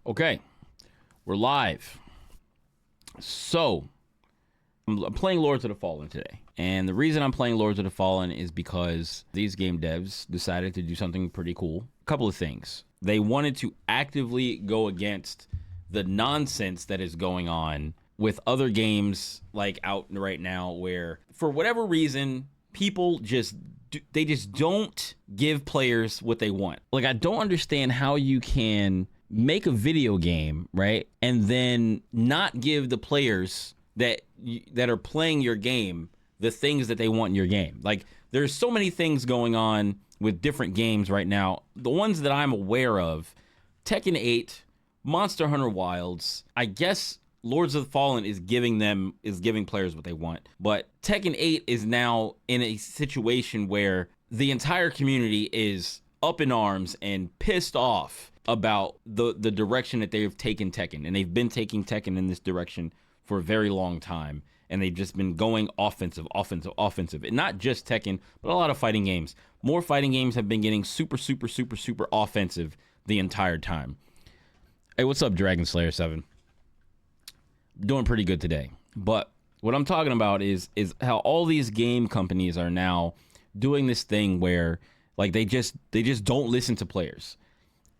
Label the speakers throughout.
Speaker 1: Okay, we're live. So, I'm playing Lords of the Fallen today. And the reason I'm playing Lords of the Fallen is because these game devs decided to do something pretty cool. A couple of things. They wanted to actively go against the nonsense that is going on with other games like out right now where, for whatever reason, people just don't give players what they want. Like, I don't understand how you can make a video game, right, and then not give the players that are playing your game the things that they want in your game. Like, there's so many things going on with different games right now. The ones that I'm aware of, Tekken 8, Monster Hunter Wilds, I guess Lords of the Fallen is giving players what they want. But Tekken 8 is now in a situation where the entire community is up in arms and pissed off about the direction that they've taken Tekken. And they've been taking Tekken in this direction for a very long time. And they've just been going offensive. And not just Tekken, but a lot of fighting games. More fighting games have been getting super offensive the entire time. Hey, what's up, Dragon Slayer 7? Doing pretty good today. But what I'm talking about is how all these game companies are now doing this thing where, like, they just don't listen to players.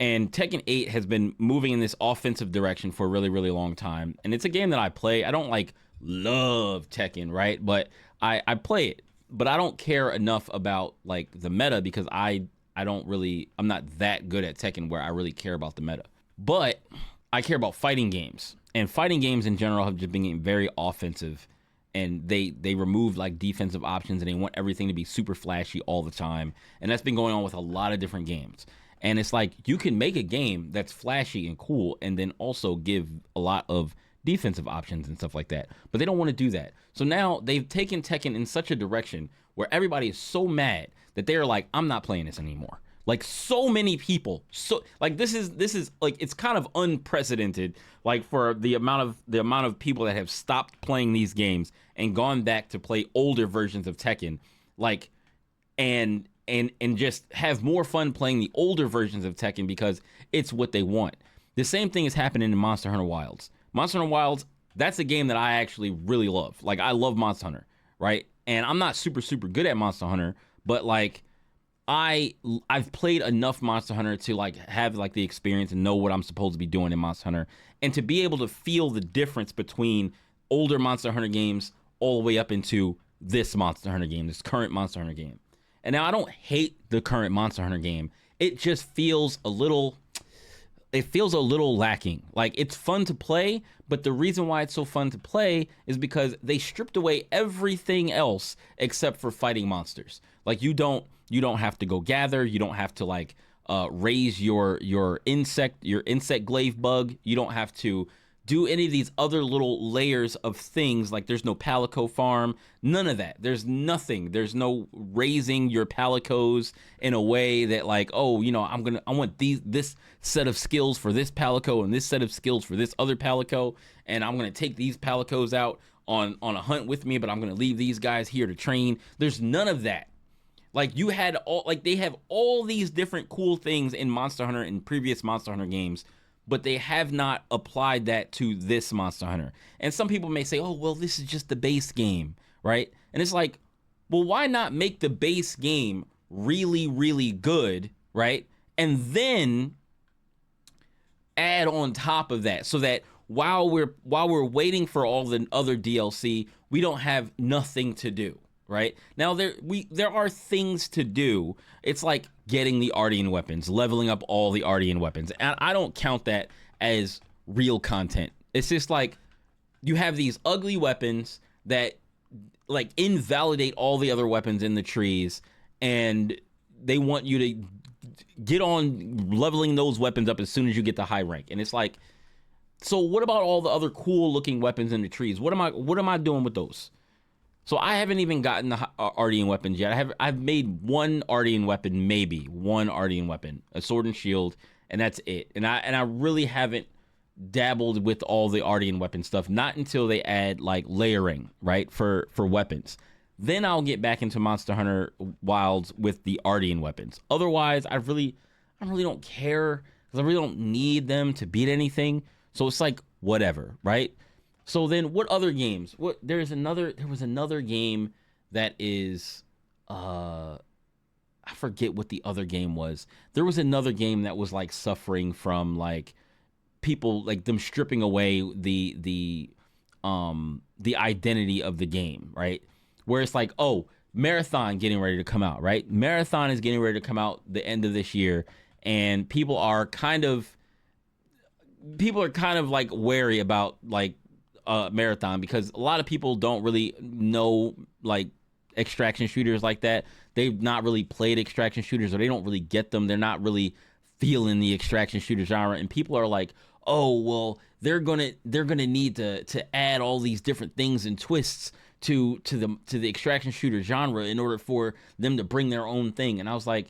Speaker 1: And Tekken 8 has been moving in this offensive direction for a really, really long time. And it's a game that I play. I don't, like, love Tekken, right? But I play it. But I don't care enough about, like, the meta because I'm not that good at Tekken where I really care about the meta. But I care about fighting games. And fighting games in general have just been getting very offensive. And they remove, like, defensive options, and they want everything to be super flashy all the time. And that's been going on with a lot of different games. And it's like, you can make a game that's flashy and cool and then also give a lot of defensive options and stuff like that. But they don't want to do that. So now they've taken Tekken in such a direction where everybody is so mad that they're like, I'm not playing this anymore. Like, so many people. So, like, this is like, it's kind of unprecedented, like, for the amount of people that have stopped playing these games and gone back to play older versions of Tekken, like, and just have more fun playing the older versions of Tekken because it's what they want. The same thing is happening in Monster Hunter Wilds. Monster Hunter Wilds, that's a game that I actually really love. Like, I love Monster Hunter, right? And I'm not super good at Monster Hunter, but, like, I've played enough Monster Hunter to, like, have, like, the experience and know what I'm supposed to be doing in Monster Hunter, and to be able to feel the difference between older Monster Hunter games all the way up into this Monster Hunter game, this current Monster Hunter game. And now I don't hate the current Monster Hunter game. It just feels a little lacking. Like, it's fun to play, but the reason why it's so fun to play is because they stripped away everything else except for fighting monsters. Like, you don't have to go gather, you don't have to, like, raise your insect glaive bug, you don't have to do any of these other little layers of things. Like, there's no palico farm, none of that. There's nothing. There's no raising your palicos in a way that, like, oh, you know, I want this set of skills for this palico and this set of skills for this other palico, and I'm gonna take these palicos out on a hunt with me, but I'm gonna leave these guys here to train. There's none of that. Like, they have all these different cool things in Monster Hunter and previous Monster Hunter games, but they have not applied that to this Monster Hunter. And some people may say, oh, well, this is just the base game, right? And it's like, well, why not make the base game really, really good, right? And then add on top of that so that while we're waiting for all the other DLC, we don't have nothing to do. Right now, there are things to do. It's like getting the Ardian weapons, leveling up all the Ardian weapons, and I don't count that as real content. It's just like, you have these ugly weapons that, like, invalidate all the other weapons in the trees, and they want you to get on leveling those weapons up as soon as you get to high rank. And it's like, so what about all the other cool looking weapons in the trees? What am I doing with those? So I haven't even gotten the Ardian weapons yet. I've made one Ardian weapon, maybe one Ardian weapon, a sword and shield, and that's it. And I really haven't dabbled with all the Ardian weapon stuff, not until they add, like, layering, right, for weapons. Then I'll get back into Monster Hunter Wilds with the Ardian weapons. Otherwise, I really don't care, because I really don't need them to beat anything. So it's like whatever, right? So then what other games? There was another game that is I forget what the other game was. There was another game that was like suffering from like people like them stripping away the identity of the game, right? Where it's like, oh, Marathon getting ready to come out, right? Marathon is getting ready to come out the end of this year, and people are kind of like wary about like Marathon, because a lot of people don't really know like extraction shooters like that. They've not really played extraction shooters, or they don't really get them. They're not really feeling the extraction shooter genre, and people are like, oh well, they're gonna need to add all these different things and twists to the extraction shooter genre in order for them to bring their own thing. And I was like,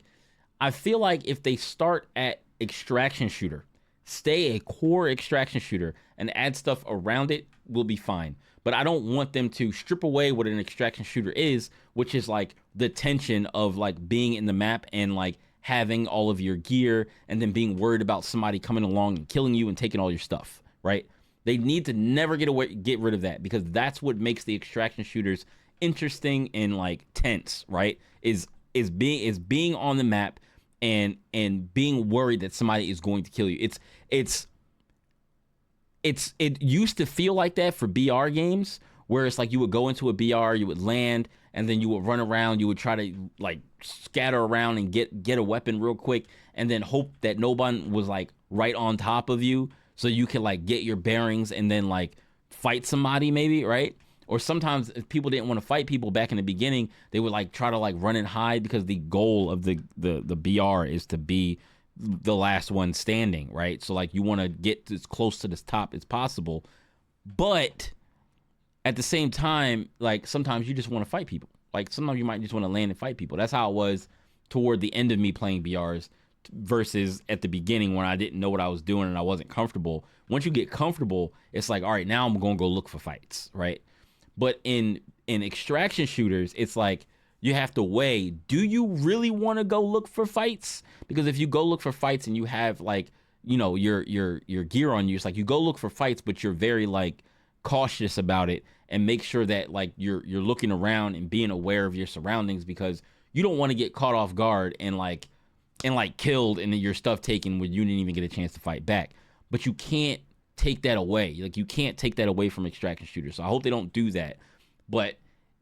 Speaker 1: I feel like if they start at extraction shooter, stay a core extraction shooter, and add stuff around it, will be fine. But I don't want them to strip away what an extraction shooter is, which is like the tension of like being in the map and like having all of your gear and then being worried about somebody coming along and killing you and taking all your stuff, right? They need to never get rid of that, because that's what makes the extraction shooters interesting and like tense, right? Is being on the map and being worried that somebody is going to kill you. It used to feel like that for BR games, where it's like you would go into a BR, you would land, and then you would run around, you would try to like scatter around and get a weapon real quick, and then hope that no one was like right on top of you, so you can like get your bearings and then like fight somebody maybe, right? Or sometimes if people didn't want to fight people back in the beginning, they would like try to like run and hide, because the goal of the BR is to be the last one standing, right? So like you want to get as close to the top as possible, but at the same time, like sometimes you just want to fight people. Like sometimes you might just want to land and fight people. That's how it was toward the end of me playing BRs versus at the beginning when I didn't know what I was doing and I wasn't comfortable. Once you get comfortable, it's like, all right, now I'm going to go look for fights, right? But in extraction shooters, it's like you have to weigh, do you really want to go look for fights? Because if you go look for fights and you have like, you know, your gear on you, it's like you go look for fights, but you're very like cautious about it, and make sure that like you're looking around and being aware of your surroundings, because you don't want to get caught off guard and killed and then your stuff taken when you didn't even get a chance to fight back. But you can't take that away. Like you can't take that away from extraction shooters. So I hope they don't do that. But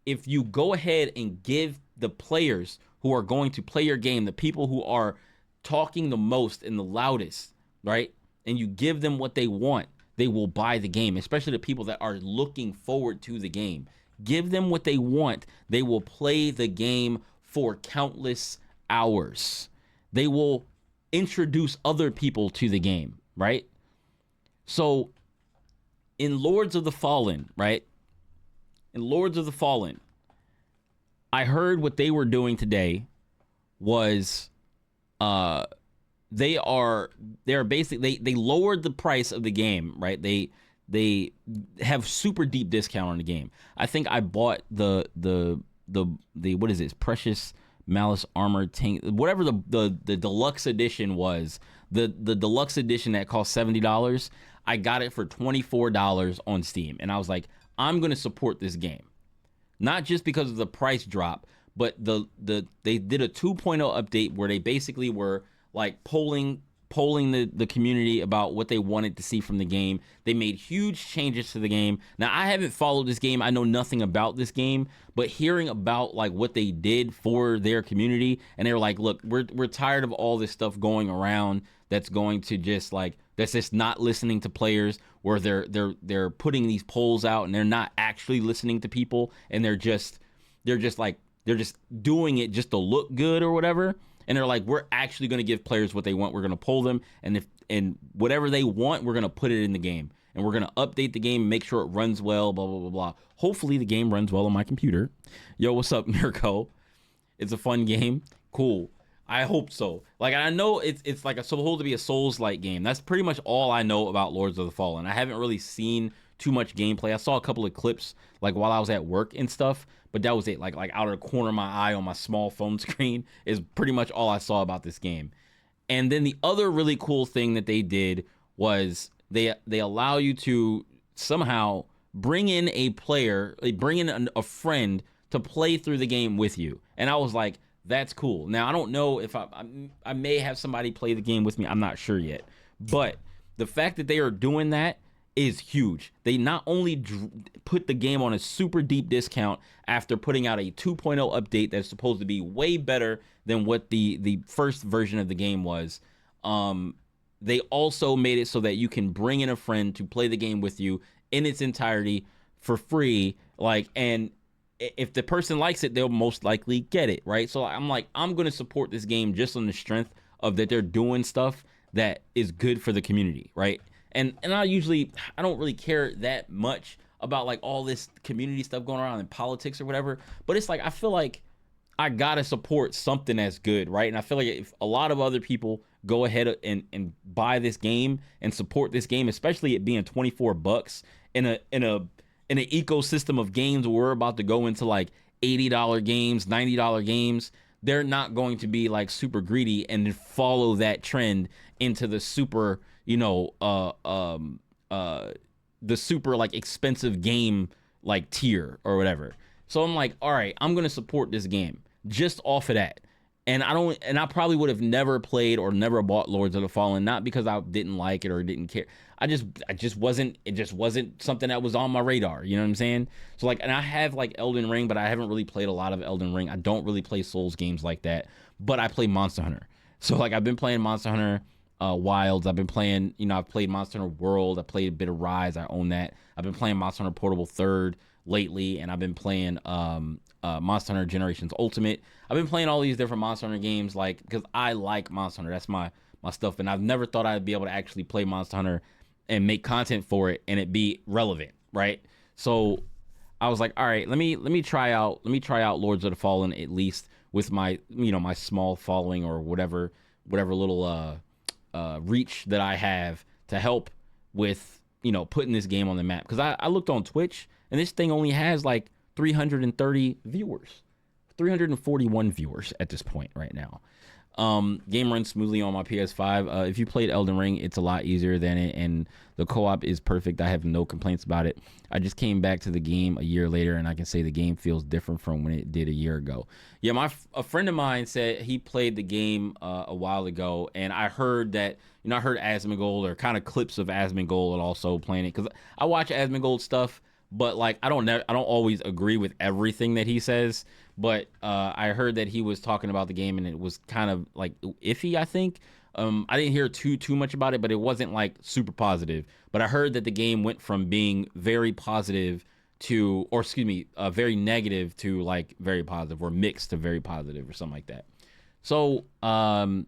Speaker 1: if you go ahead and give the players who are going to play your game, the people who are talking the most and the loudest, right? And you give them what they want, they will buy the game, especially the people that are looking forward to the game. Give them what they want. They will play the game for countless hours. They will introduce other people to the game, right? So in Lords of the Fallen, right? In Lords of the Fallen, I heard what they were doing today was they're basically they lowered the price of the game, right? They have super deep discount on the game. I think I bought the what is this, Precious Malice Armor Tank, whatever the deluxe edition was, the deluxe edition that cost $70. I got it for $24 on Steam, and I was like, I'm gonna support this game, not just because of the price drop, but they did a 2.0 update where they basically were like polling the community about what they wanted to see from the game. They made huge changes to the game. Now, I haven't followed this game. I know nothing about this game, but hearing about like what they did for their community, and they were like, look, we're tired of all this stuff going around that's going to just like, that's just not listening to players, where they're putting these polls out and they're not actually listening to people, and they're just doing it just to look good or whatever. And they're like, we're actually going to give players what they want. We're going to poll them, and whatever they want, we're going to put it in the game, and we're going to update the game, make sure it runs well, blah, blah, blah, blah. Hopefully the game runs well on my computer. Yo, what's up, Mirko? It's a fun game. Cool. I hope so. Like, I know it's like supposed to be a Souls-like game. That's pretty much all I know about Lords of the Fallen. I haven't really seen too much gameplay. I saw a couple of clips like while I was at work and stuff, but that was it. Like out of the corner of my eye on my small phone screen is pretty much all I saw about this game. And then the other really cool thing that they did was they allow you to somehow bring in a player, bring in a friend to play through the game with you. And I was like, that's cool. Now, I don't know if I may have somebody play the game with me. I'm not sure yet. But the fact that they are doing that is huge. They not only put the game on a super deep discount after putting out a 2.0 update that's supposed to be way better than what the first version of the game was. They also made it so that you can bring in a friend to play the game with you in its entirety for free. Like, and if the person likes it, they'll most likely get it, right? So I'm like, I'm going to support this game just on the strength of that they're doing stuff that is good for the community, right? And I don't really care that much about like all this community stuff going around in politics or whatever, but it's like I feel like I gotta support something that's good, right? And I feel like if a lot of other people go ahead and buy this game and support this game, especially it being $24 in an ecosystem of games where we're about to go into like $80 games, $90 games, they're not going to be like super greedy and then follow that trend into the super, the super like expensive game like tier or whatever. So I'm like, all right, I'm gonna support this game just off of that. And I probably would have never played or never bought Lords of the Fallen, not because I didn't like it or didn't care. It just wasn't something that was on my radar. You know what I'm saying? So like, and I have like Elden Ring, but I haven't really played a lot of Elden Ring. I don't really play Souls games like that, but I play Monster Hunter. So like, I've been playing Monster Hunter Wilds. I've been playing, I've played Monster Hunter World. I played a bit of Rise. I own that. I've been playing Monster Hunter Portable 3rd lately, and I've been playing Monster Hunter Generations Ultimate. I've been playing all these different Monster Hunter games, like, because I like Monster Hunter. That's my stuff, and I've never thought I'd be able to actually play Monster Hunter and make content for it and it be relevant, right? So I was like, all right, let me try out Lords of the Fallen, at least with my my small following or whatever little reach that I have to help with putting this game on the map. Because I looked on Twitch and this thing only has like 330 viewers, 341 viewers at this point right now. Game runs smoothly on my PS5. If you played Elden Ring, it's a lot easier than it, and the co-op is perfect. I have no complaints about it. I just came back to the game a year later, and I can say the game feels different from when it did a year ago. Yeah, a friend of mine said he played the game a while ago, and I heard that, I heard Asmongold or kind of clips of Asmongold and also playing it, because I watch Asmongold stuff, but like I don't always agree with everything that he says. But I heard that he was talking about the game and it was kind of like iffy, I think. I didn't hear too much about it, but it wasn't like super positive. But I heard that the game went from being very positive to, or excuse me, very negative to like very positive, or mixed to very positive or something like that. So I've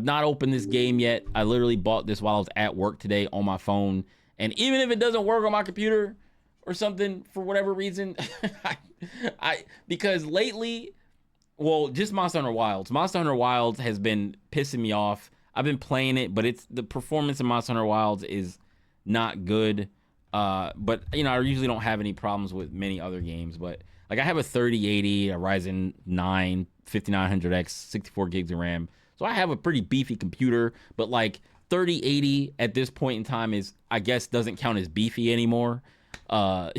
Speaker 1: not opened this game yet. I literally bought this while I was at work today on my phone. And even if it doesn't work on my computer or something for whatever reason, because lately, well, just Monster Hunter Wilds. Monster Hunter Wilds has been pissing me off. I've been playing it, but the performance in Monster Hunter Wilds is not good. But I usually don't have any problems with many other games. But like, I have a 3080, a Ryzen 9 5900X, 64 gigs of RAM. So I have a pretty beefy computer, but like 3080 at this point in time I guess doesn't count as beefy anymore. I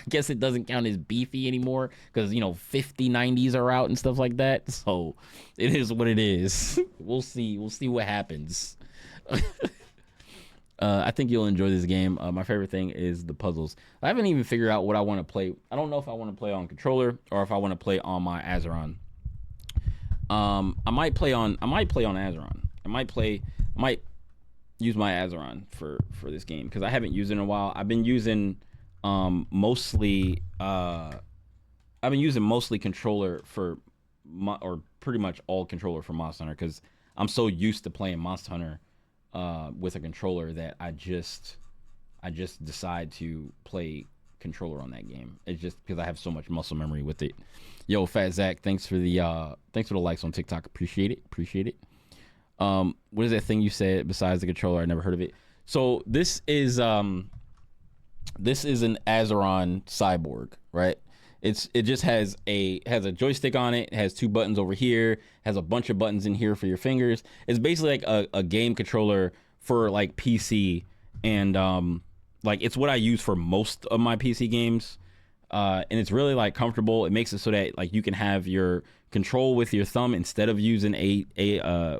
Speaker 1: guess it doesn't count as beefy anymore because 5090s are out and stuff like that. So it is what it is. We'll see what happens. I think you'll enjoy this game. My favorite thing is the puzzles. I haven't even figured out what I want to play. I don't know if I want to play on controller or if I want to play on my Azeron. I might play on Azeron. I might use my Azeron for this game because I haven't used it in a while. I've been using mostly controller for or pretty much all controller for Monster Hunter because I'm so used to playing Monster Hunter with a controller that I just decide to play controller on that game. It's just because I have so much muscle memory with it. Yo, Fat Zach, thanks for the likes on TikTok. Appreciate it. What is that thing you said besides the controller? I never heard of it. So this is an Azeron cyborg, right? It just has a joystick on it, has 2 buttons over here, has a bunch of buttons in here for your fingers. It's basically like a game controller for like PC, and like it's what I use for most of my PC games. And it's really like comfortable. It makes it so that like you can have your control with your thumb instead of using a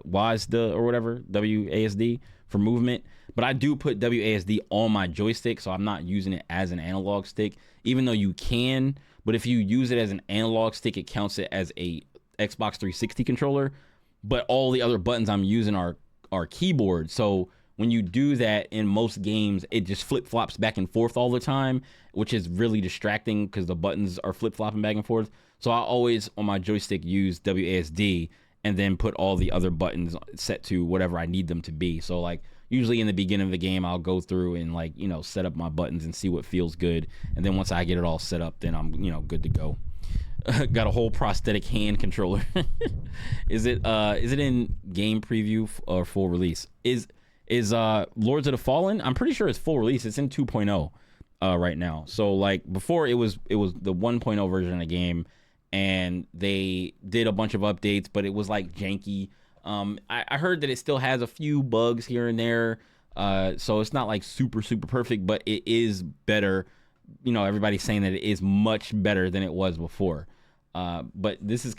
Speaker 1: WASD or whatever, WASD for movement. But I do put WASD on my joystick, so I'm not using it as an analog stick, even though you can. But if you use it as an analog stick, it counts it as a Xbox 360 controller. But all the other buttons I'm using are keyboard. So when you do that in most games, it just flip-flops back and forth all the time, which is really distracting because the buttons are flip-flopping back and forth. So I always, on my joystick, use WASD and then put all the other buttons set to whatever I need them to be. So like usually in the beginning of the game, I'll go through and like, you know, set up my buttons and see what feels good. And then once I get it all set up, then I'm, you know, good to go. Got a whole prosthetic hand controller. Is it in game preview or full release? Is Lords of the Fallen? I'm pretty sure it's full release. It's in 2.0 right now. So like before it was the 1.0 version of the game, and they did a bunch of updates, but it was like janky. I heard that it still has a few bugs here and there. So it's not like super perfect, but it is better. You know, everybody's saying that it is much better than it was before. But this is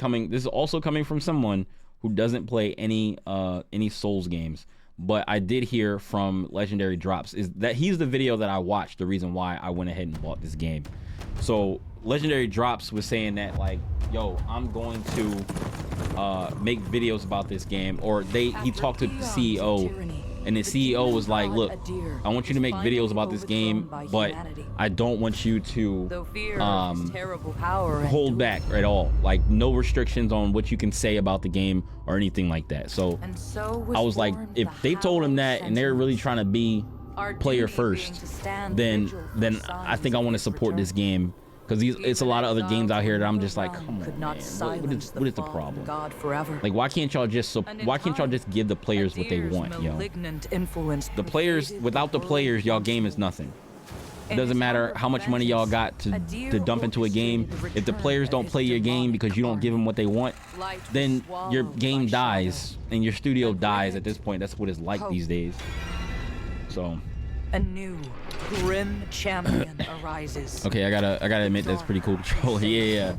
Speaker 1: also coming from someone who doesn't play any Souls games. But I did hear from Legendary Drops is that he's the video that I watched, the reason why I went ahead and bought this game. So Legendary Drops was saying that like, yo, I'm going to make videos about this game, or he talked to the CEO, and the CEO was like, look, I want you to make videos about this game, but I don't want you to hold back at all. Like no restrictions on what you can say about the game or anything like that. So I was like, if they told him that and they're really trying to be player first, then I think I want to support this game. Because it's a lot of other games out here that I'm just like, come on, man. What is the problem? Like, why can't y'all just give the players what they want, yo? The players, without the players, y'all game is nothing. It doesn't matter how much money y'all got to dump into a game. If the players don't play your game because you don't give them what they want, then your game dies and your studio dies at this point. That's what it's like these days. So.
Speaker 2: A new grim champion arises.
Speaker 1: Okay, I gotta admit that's pretty cool controller. Yeah.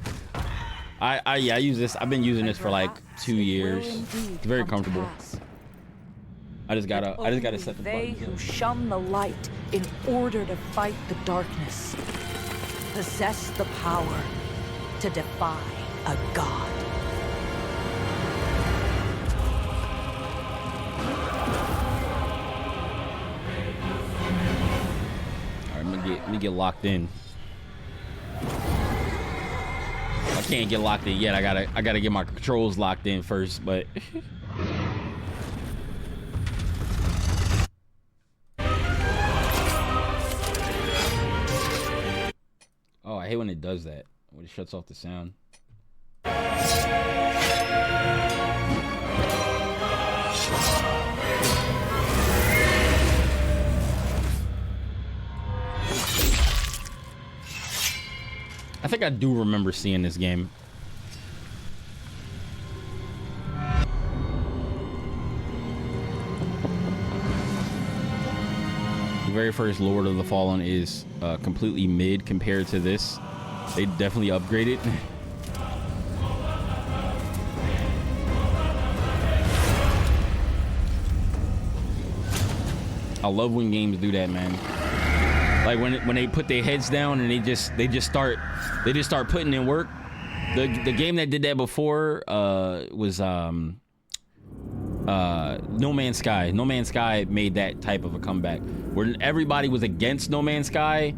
Speaker 1: I use this. I've been using this for like 2 years. It's very comfortable. I just gotta set the buttons.
Speaker 2: They who shun the light in order to fight the darkness possess the power to defy a god.
Speaker 1: Let me get locked in. I can't get locked in yet. I gotta get my controls locked in first, but oh, I hate when it does that. When it shuts off the sound. I think I do remember seeing this game. The very first Lord of the Fallen is completely mid compared to this. They definitely upgraded. I love when games do that, man. Like when they put their heads down and they just start putting in work. The game that did that before was No Man's Sky. No Man's Sky made that type of a comeback where everybody was against No Man's Sky,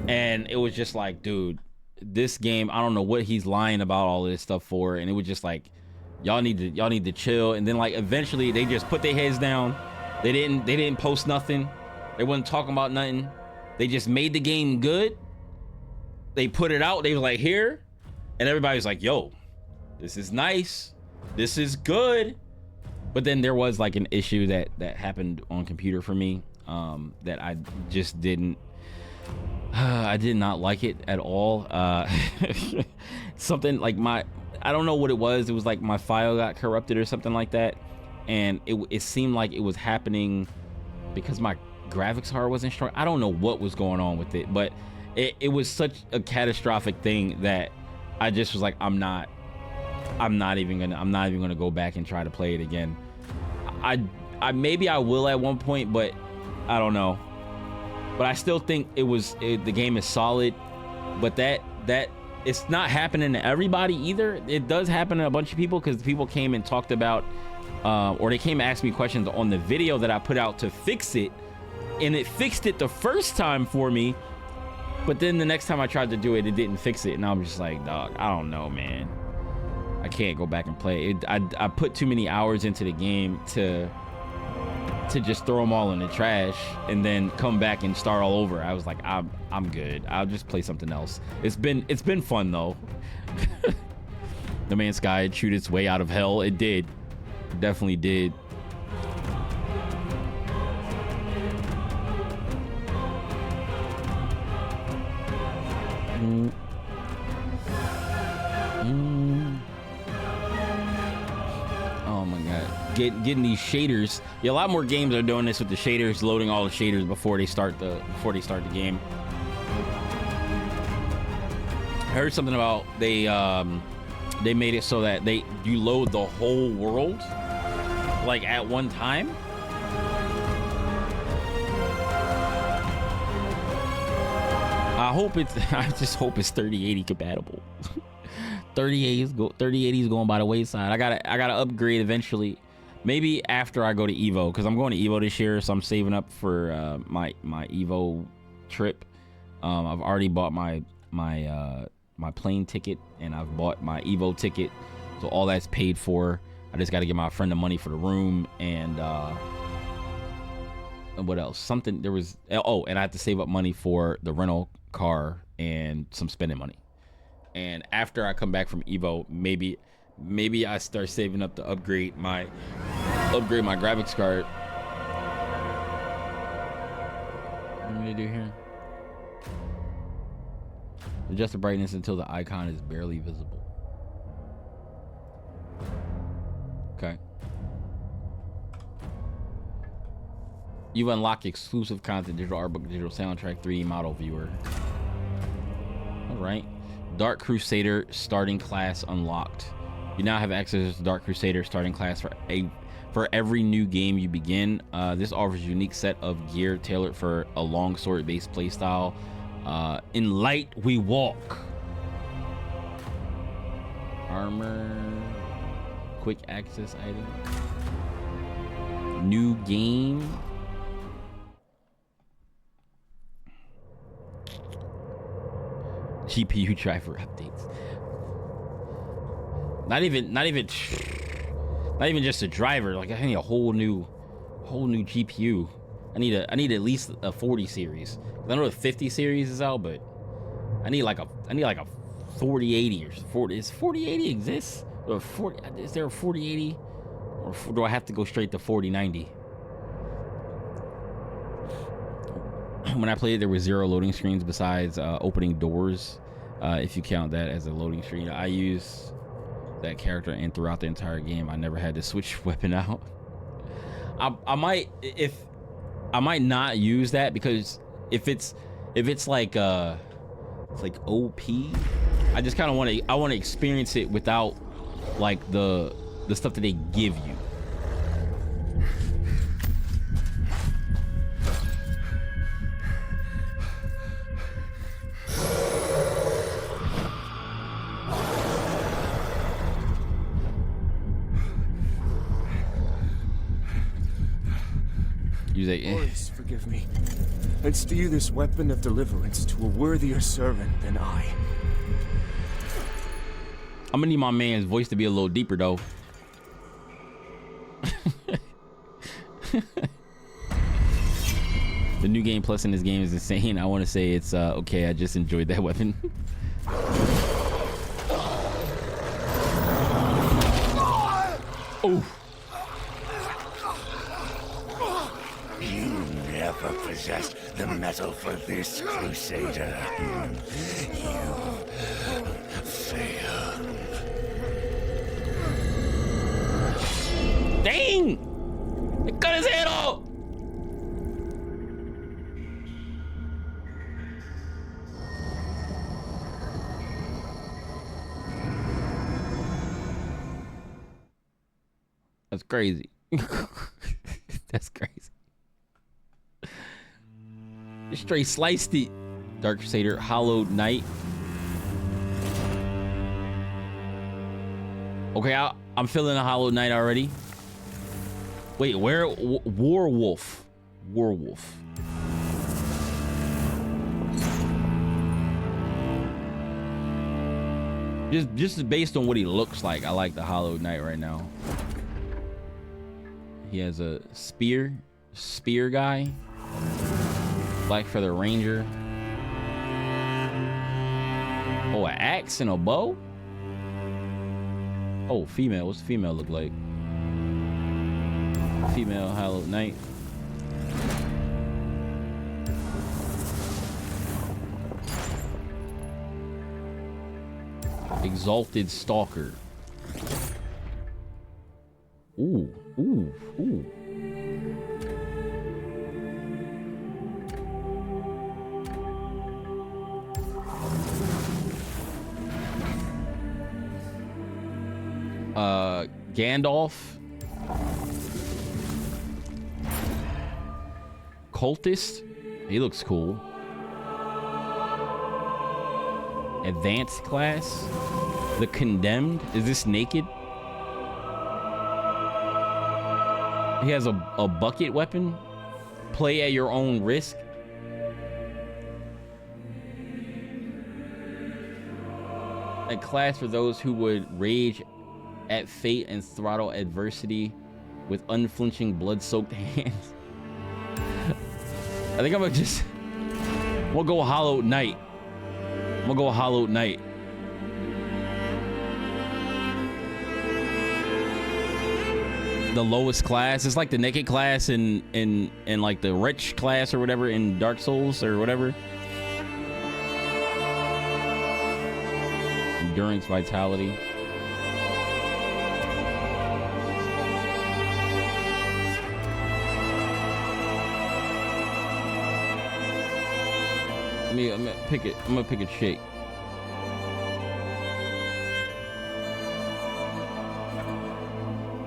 Speaker 1: and it was just like, dude, this game, I don't know what he's lying about all this stuff for, and it was just like, y'all need to chill. And then like eventually they just put their heads down. They didn't post nothing. They wasn't talking about nothing. They just made the game good. They put it out. They were like, here. And everybody's like, yo, this is nice. This is good. But then there was like an issue that happened on computer for me that I just didn't. I did not like it at all. Something like I don't know what it was. It was like my file got corrupted or something like that. And it seemed like it was happening because my graphics card wasn't strong. I don't know what was going on with it, but it was such a catastrophic thing that I just was like, I'm not even gonna go back and try to play it again. I maybe I will at one point, but I don't know. But I still think the game is solid, but that it's not happening to everybody either. It does happen to a bunch of people, because people came and talked about or they came and asked me questions on the video that I put out to fix it, and it fixed it the first time for me, but then the next time I tried to do it, it didn't fix it, and I'm just like, dog, I don't know, man. I can't go back and play it. I put too many hours into the game to just throw them all in the trash and then come back and start all over. I was like, I'm good. I'll just play something else. It's been fun though. No Man's Sky chewed its way out of hell. It did. It definitely did. Oh my god, getting these shaders. Yeah, a lot more games are doing this with the shaders, loading all the shaders before they start the game. I heard something about they made it so that you load the whole world like at one time. I just hope it's 3080 compatible. 3080 is going by the wayside. I gotta upgrade eventually. Maybe after I go to Evo, because I'm going to Evo this year, so I'm saving up for my Evo trip. I've already bought my plane ticket, and I've bought my Evo ticket, so all that's paid for. I just got to give my friend the money for the room, and what else? Something there was. Oh, and I have to save up money for the rental car and some spending money. And after I come back from Evo, maybe I start saving up to upgrade my graphics card. What do we do here? Adjust the brightness until the icon is barely visible. Okay. You unlock exclusive content, digital art book, digital soundtrack, 3D model viewer. All right. Dark Crusader starting class unlocked. You now have access to Dark Crusader starting class for every new game you begin. This offers a unique set of gear tailored for a longsword based playstyle. In light we walk. Armor, quick access item, new game. GPU driver updates. Not even just a driver. Like, I need a whole new GPU. I need at least a 40 series. I know the 50 series is out, but I need like a 4080 or 40. Is 4080 exists? Or 40? Is there a 4080? Or do I have to go straight to 4090? When I played, there was 0 loading screens besides opening doors, if you count that as a loading screen. I use that character, and throughout the entire game, I never had to switch weapon out. I might not use that, because if it's like it's like OP, I just kind of want to experience it without like the stuff that they give you.
Speaker 3: Please forgive me. And steer this weapon of deliverance to a worthier servant than I.
Speaker 1: I'm gonna need my man's voice to be a little deeper though. The new game plus in this game is insane. I want to say it's okay. I just enjoyed that weapon. Oh.
Speaker 4: You never never possessed the metal for this, Crusader. You fail.
Speaker 1: Dang! They cut his head off! That's crazy. That's crazy. Straight sliced it. Dark Crusader, Hollowed Knight. Okay, I'm feeling a Hollowed Knight already. Wait, where? Warwolf. Warwolf. Just based on what he looks like, I like the Hollowed Knight right now. He has a spear guy. Black Feather Ranger. Oh, an axe and a bow? Oh, female. What's the female look like? Female Hollowed Knight. Exalted Stalker. Ooh, ooh, ooh. Gandalf. Cultist. He looks cool. Advanced class. The Condemned. Is this naked? He has a bucket weapon. Play at your own risk. A class for those who would rage at fate and throttle adversity with unflinching blood-soaked hands. I think I'm gonna go Hollowed Knight. I'm gonna go Hollowed Knight. The lowest class. It's like the naked class in like the rich class or whatever in Dark Souls or whatever. Endurance, vitality. I'm gonna pick a chick.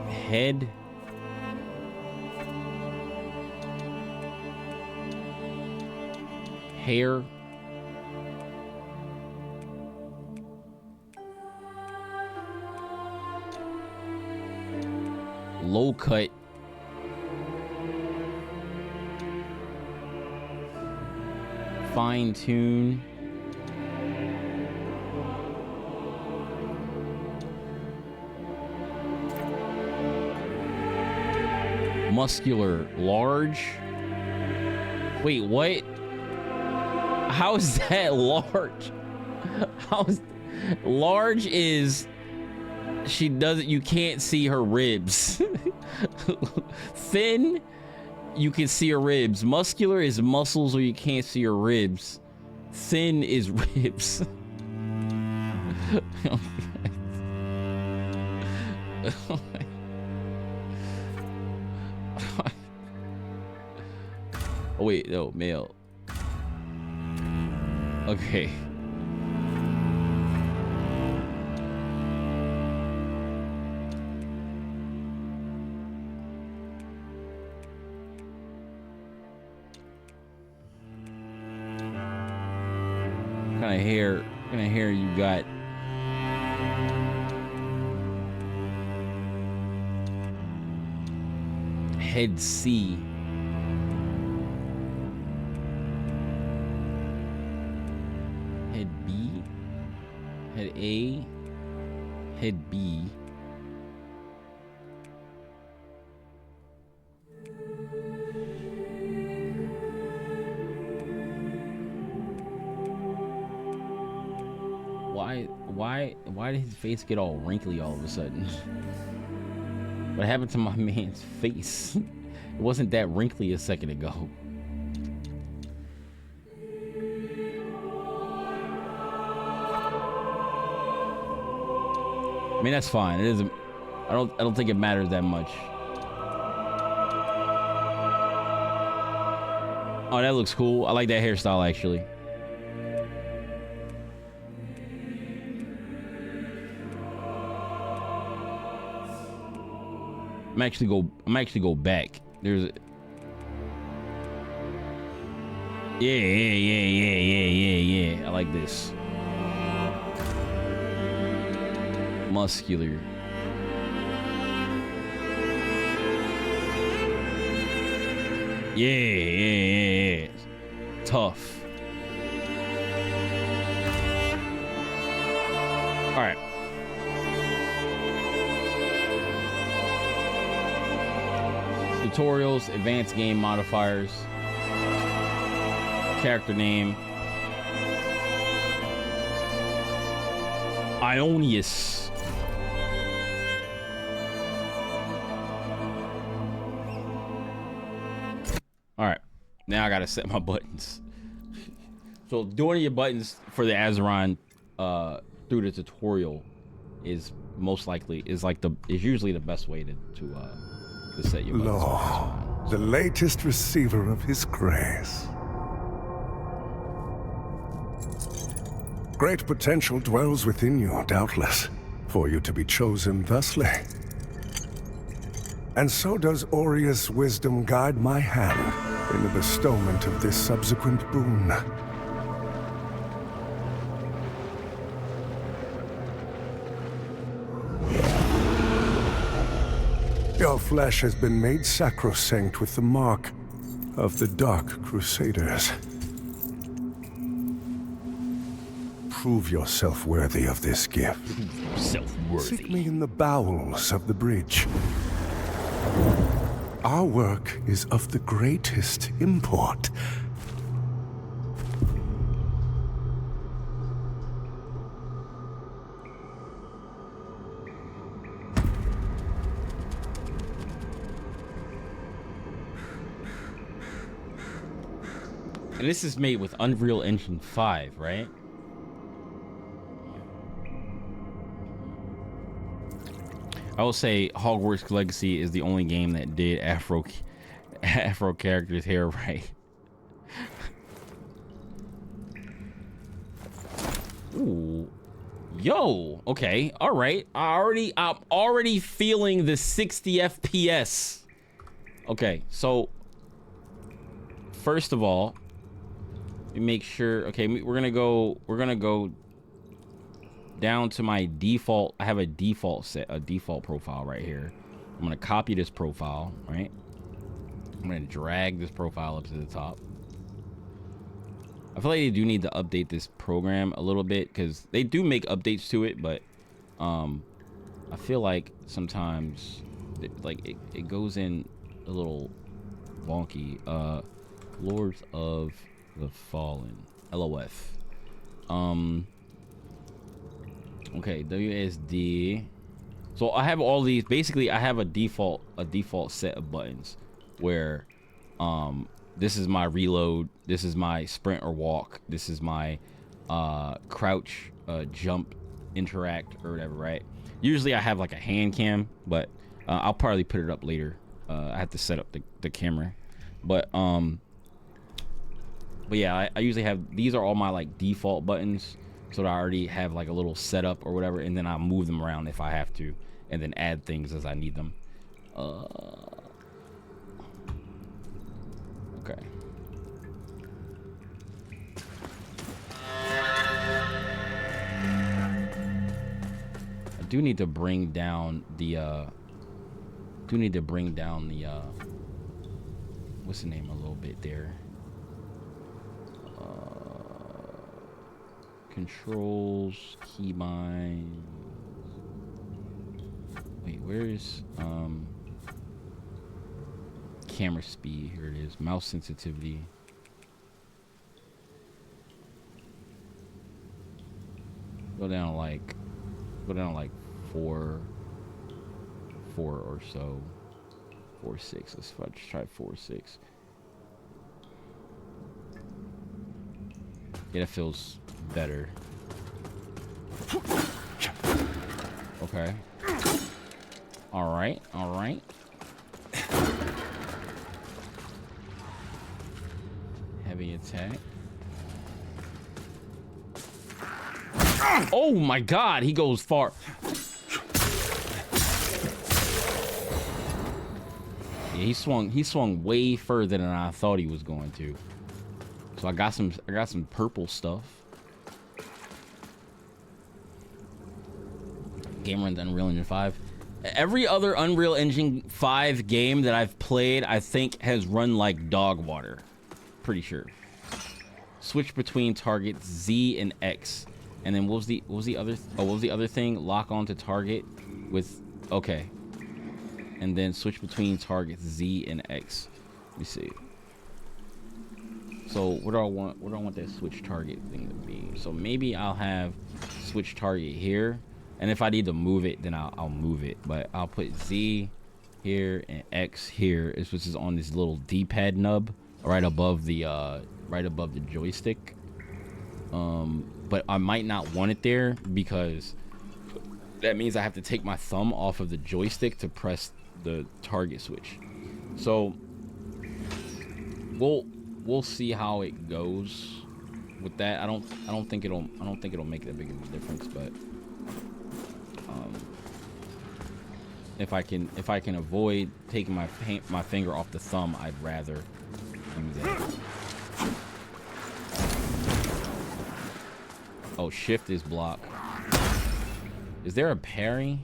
Speaker 1: Head. Hair. Low cut. Fine tune. Muscular, large. Wait, what? How is that large? How is large is she doesn't, you can't see her ribs. Thin, you can see her ribs. Muscular is muscles where you can't see her ribs. Thin is ribs. Oh wait, no, male. Okay. What kind of hair you got? Head C. Head B. Head A. Head B. Why did his face get all wrinkly all of a sudden? What happened to my man's face? It wasn't that wrinkly a second ago. I mean, that's fine. It isn't. I don't think it matters that much. Oh, that looks cool. I like that hairstyle actually. I'm actually go back. There's yeah. I like this. Muscular. Yeah. Tough. All right. Tutorials, advanced game modifiers, character name, Ionius. All right, now I gotta set my buttons. So doing your buttons for the Azeron through the tutorial is usually the best way to set your buttons.
Speaker 5: Lord, the latest receiver of his grace. Great potential dwells within you, doubtless, for you to be chosen thusly. And so does Aureus' wisdom guide my hand in the bestowment of this subsequent boon. Your flesh has been made sacrosanct with the mark of the Dark Crusaders. Prove yourself worthy of this gift.
Speaker 1: Self-worthy.
Speaker 5: Seek me in the bowels of the bridge. Our work is of the greatest import.
Speaker 1: And this is made with Unreal Engine 5, right? I will say Hogwarts Legacy is the only game that did Afro characters' hair right. Ooh. Yo, okay, all right. I'm already feeling the 60 FPS. Okay, so first of all, we make sure. Okay, we're gonna go down to my default. I have a default profile right here. I'm gonna copy this profile, right? I'm gonna drag this profile up to the top. I feel like they do need to update this program a little bit because they do make updates to it, but I feel like sometimes it goes in a little wonky. Lords of the Fallen, LOF. Okay, WSD. So I have all these. Basically, I have a default set of buttons where this is my reload, this is my sprint or walk, this is my crouch, jump, interact, or whatever, right? Usually I have like a hand cam, but I'll probably put it up later. I have to set up the camera, but yeah, I usually have, these are all my like default buttons, so that I already have like a little setup or whatever, and then I'll move them around if I have to, and then add things as I need them. Okay. I do need to bring down the what's the name a little bit there. Controls, keybind. Wait, where's camera speed? Here it is. Mouse sensitivity. Go down like 4 or so. 4.6. Let's try 4.6. Yeah, that feels better. Okay. All right. All right. Heavy attack. Oh my God, he goes far. Yeah, he swung way further than I thought he was going to. So I got some purple stuff. Game runs Unreal Engine 5. Every other Unreal Engine 5 game that I've played, I think has run like dog water. Pretty sure. Switch between targets Z and X. And then what was the other thing? Lock onto target with okay. And then switch between targets Z and X. Let me see. So what do I want that switch target thing to be? So maybe I'll have switch target here. And if I need to move it, then I'll move it. But I'll put Z here and X here. Which is on this little D-pad nub right above the joystick. But I might not want it there because that means I have to take my thumb off of the joystick to press the target switch. So we'll see how it goes with that. I don't think it'll make that big of a difference, but if I can avoid taking my finger off the thumb, I'd rather do that. Oh, shift is block. Is there a parry?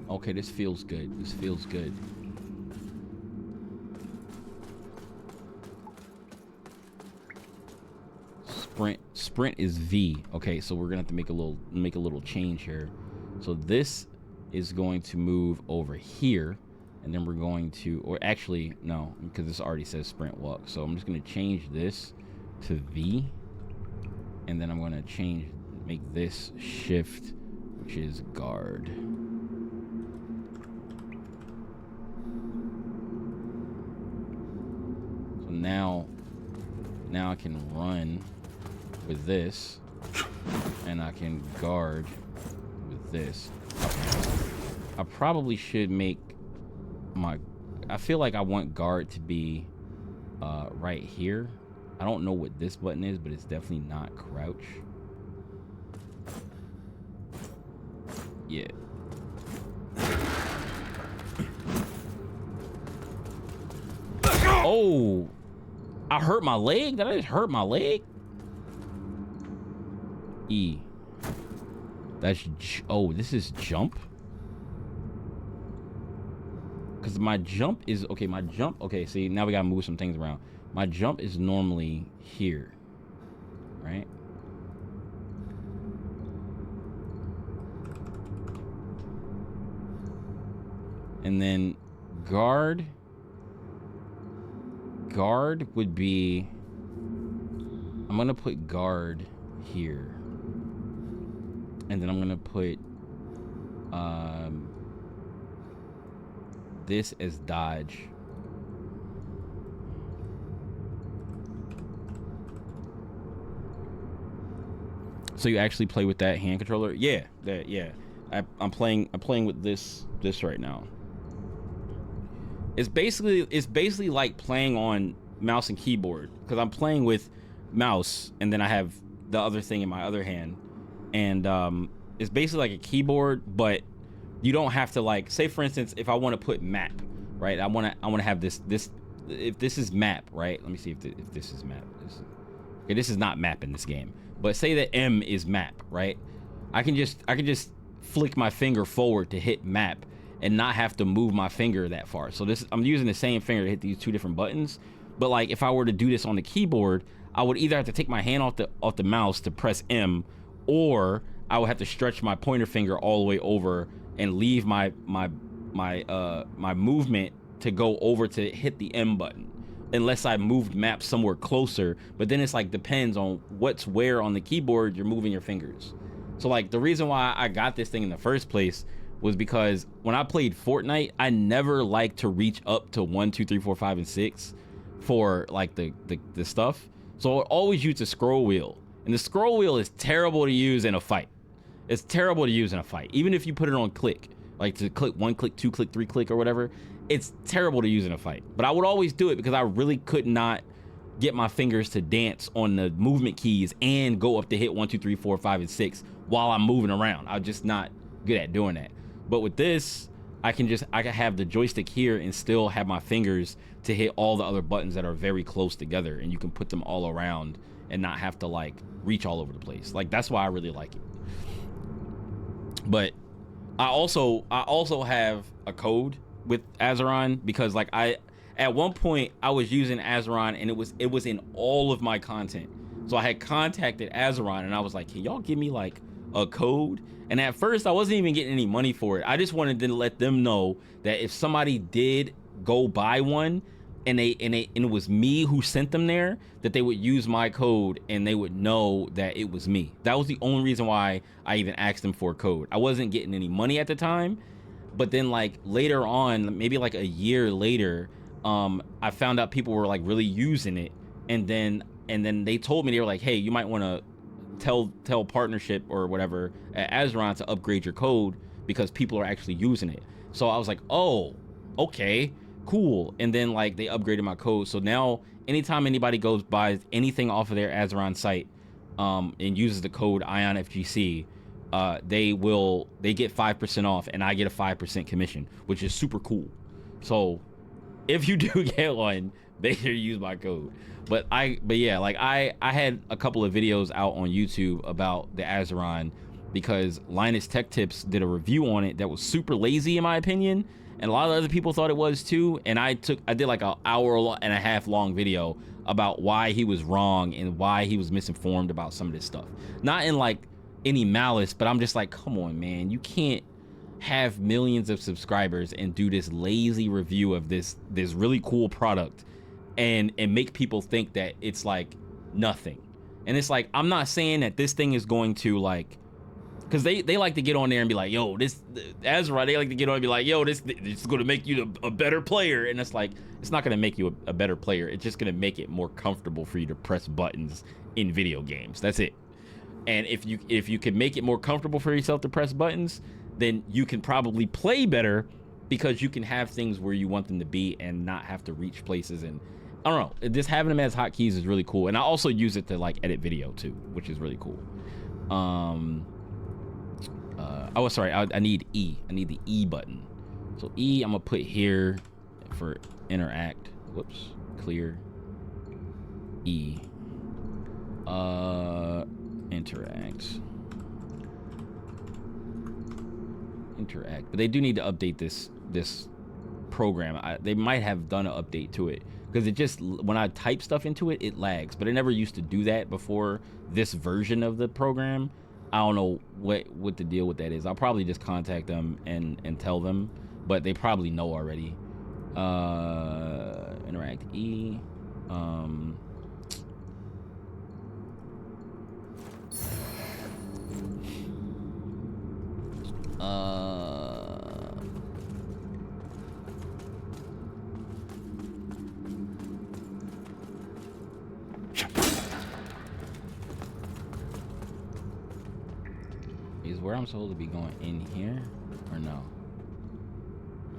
Speaker 1: Okay, this feels good. This feels good. Sprint is V. Okay, so we're gonna have to make a little change here. So this is going to move over here, and then we're going to, or actually no, because this already says sprint walk. So I'm just gonna change this to V, and then I'm gonna make this shift, which is guard. So now I can run with this, and I can guard with this. I probably should make I feel like I want guard to be right here. I don't know what this button is, but it's definitely not crouch. Yeah. Oh, I hurt my leg. Did I just hurt my leg? E. That's this is jump. Because my jump is okay. See, now we gotta move some things around. My jump is normally here, right? And then guard would be, I'm gonna put guard here, and then I'm gonna put this as dodge. So you actually play with that hand controller? Yeah, I'm playing with this right now. It's basically like playing on mouse and keyboard, because I'm playing with mouse and then I have the other thing in my other hand, and it's basically like a keyboard, but you don't have to, like, say for instance, if I want to put map, right? I want to have this if this is map, right? Let me see if this is map. Okay, this is not map in this game, but say that M is map, right? I can just flick my finger forward to hit map and not have to move my finger that far. So I'm using the same finger to hit these two different buttons. But like if I were to do this on the keyboard, I would either have to take my hand off the mouse to press M, or I would have to stretch my pointer finger all the way over and leave my movement to go over to hit the M button, unless I moved map somewhere closer. But then it's like depends on what's where on the keyboard you're moving your fingers. So like the reason why I got this thing in the first place was because when I played Fortnite, I never liked to reach up to 1, 2, 3, 4, 5, and 6 for like the stuff. So I always used a scroll wheel, and the scroll wheel is terrible to use in a fight. It's terrible to use in a fight, even if you put it on click, like to click 1 click, 2 click, 3 click, or whatever. It's terrible to use in a fight, but I would always do it because I really could not get my fingers to dance on the movement keys and go up to hit 1, 2, 3, 4, 5, and 6 while I'm moving around. I'm just not good at doing that. But with this, I can have the joystick here and still have my fingers to hit all the other buttons that are very close together, and you can put them all around and not have to like reach all over the place. Like, that's why I really like it. But I also have a code with Azeron, because like at one point I was using Azeron and it was in all of my content. So I had contacted Azeron and I was like, can y'all give me like a code? And at first I wasn't even getting any money for it. I just wanted to let them know that if somebody did go buy one and it was me who sent them there, that they would use my code and they would know that it was me. That was the only reason why I even asked them for a code. I wasn't getting any money at the time, but then like later on, maybe like a year later, I found out people were like really using it, and then they told me, they were like, hey, you might want to tell partnership or whatever at Azeron to upgrade your code because people are actually using it. So I was like, oh, okay, cool. And then like they upgraded my code, so now anytime anybody buys anything off of their Azeron site and uses the code EyeonFGC, they get 5% off and I get a 5% commission, which is super cool. So if you do get one, make sure you use my code. But yeah, like I had a couple of videos out on YouTube about the Azeron because Linus Tech Tips did a review on it that was super lazy in my opinion, and a lot of other people thought it was too. And I did like an hour and a half long video about why he was wrong and why he was misinformed about some of this stuff. Not in like any malice, but I'm just like, come on, man, you can't have millions of subscribers and do this lazy review of this really cool product and make people think that it's like nothing. And it's like, I'm not saying that this thing is going to like, because they like to get on there and be like, yo, this Azeron, they like to get on and be like, yo, this is going to make you a better player. And it's like, it's not going to make you a better player. It's just going to make it more comfortable for you to press buttons in video games. That's it. And if you can make it more comfortable for yourself to press buttons, then you can probably play better because you can have things where you want them to be and not have to reach places. And I don't know, just having them as hotkeys is really cool. And I also use it to like edit video too, which is really cool. Oh, sorry, I need E. I need the E button. So E, I'm gonna put here for interact. Whoops, clear. E. Interact. But they do need to update this program. They might have done an update to it because it just, when I type stuff into it, it lags. But it never used to do that before this version of the program. I don't know what the deal with that is. I'll probably just contact them and tell them, but they probably know already. Interact E. Is where I'm supposed to be going in here or no?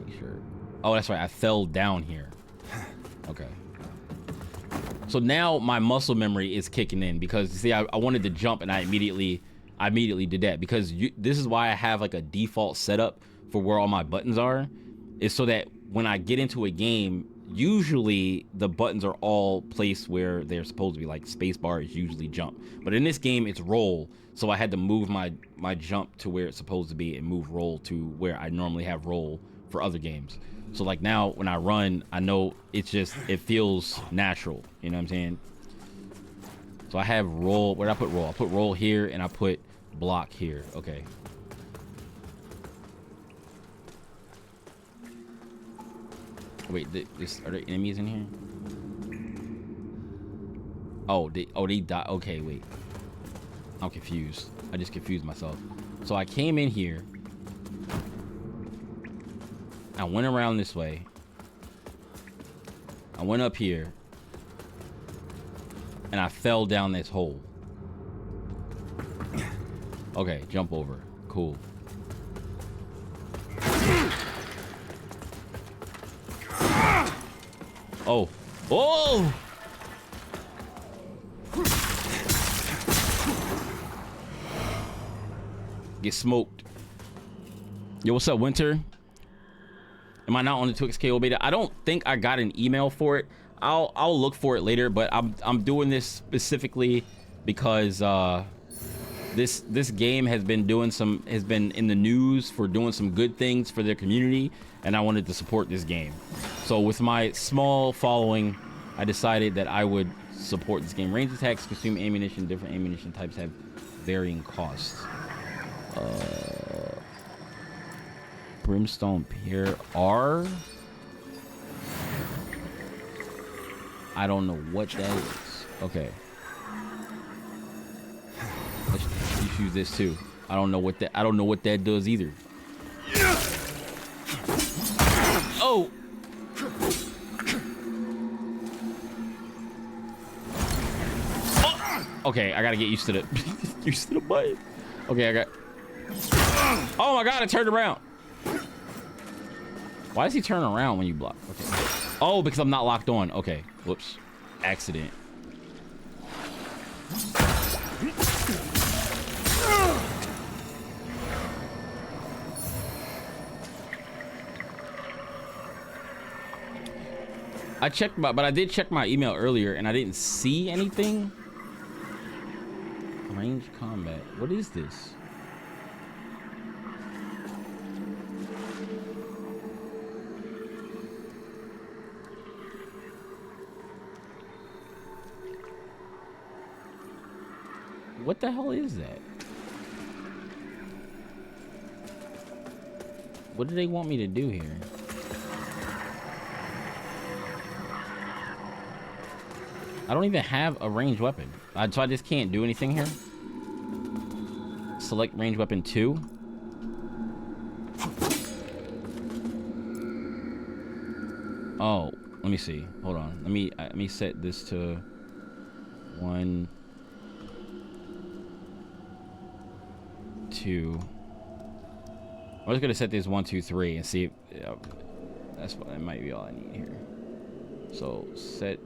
Speaker 1: Make sure. Oh, that's right. I fell down here. Okay. So now my muscle memory is kicking in because see, I wanted to jump and I immediately did that because this is why I have like a default setup for where all my buttons are, is so that when I get into a game, usually the buttons are all placed where they're supposed to be. Like spacebar is usually jump, but in this game it's roll, so I had to move my jump to where it's supposed to be and move roll to where I normally have roll for other games. So like now when I run, I know it feels natural, you know what I'm saying? So I have roll. Where did I put roll? I put roll here and I put block here. Okay. Wait, are there enemies in here? Oh, they died. Okay, wait. I'm confused. I just confused myself. So I came in here I went around this way. I went up here. And I fell down this hole. Okay, jump over. Cool. Oh. Oh! Get smoked. Yo, what's up, Winter? Am I not on the Twix KO beta? I don't think I got an email for it. I'll look for it later, but I'm doing this specifically because this game has been in the news for doing some good things for their community, and I wanted to support this game. So with my small following, I decided that I would support this game. Range attacks consume ammunition. Different ammunition types have varying costs. Brimstone Pier R. I don't know what that is. Okay. Let's use this too. I don't know what that does either. Oh. Oh. Okay, I gotta get used to the button. Okay, I got. Oh my god, it turned around. Why does he turn around when you block? Okay. Oh, because I'm not locked on. Okay. Whoops. Accident. I did check my email earlier and I didn't see anything. Range combat. What is this? What the hell is that? What do they want me to do here? I don't even have a ranged weapon. So I just can't do anything here. Select ranged weapon 2. Oh, let me see. Hold on. Let me set this to 1, 2. I'm just gonna set this 1, 2, 3 and see if that might be all I need here. So set.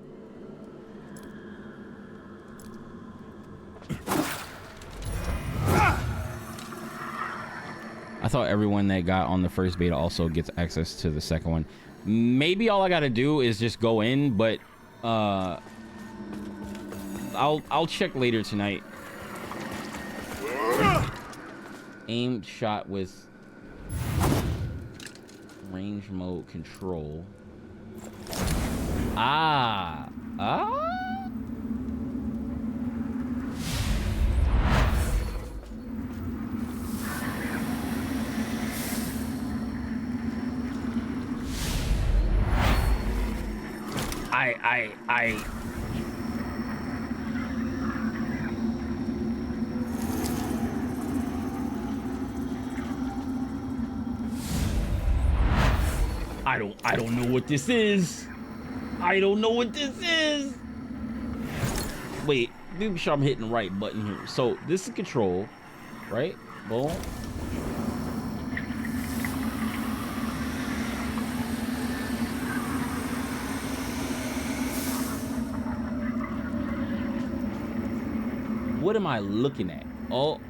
Speaker 1: I thought everyone that got on the first beta also gets access to the second one. Maybe all I gotta do is just go in, but I'll check later tonight. Aim shot with range mode control. Ah. I don't know what this is. I don't know what this is. Wait, make sure I'm hitting the right button here. So this is control, right? Boom. What am I looking at? Oh.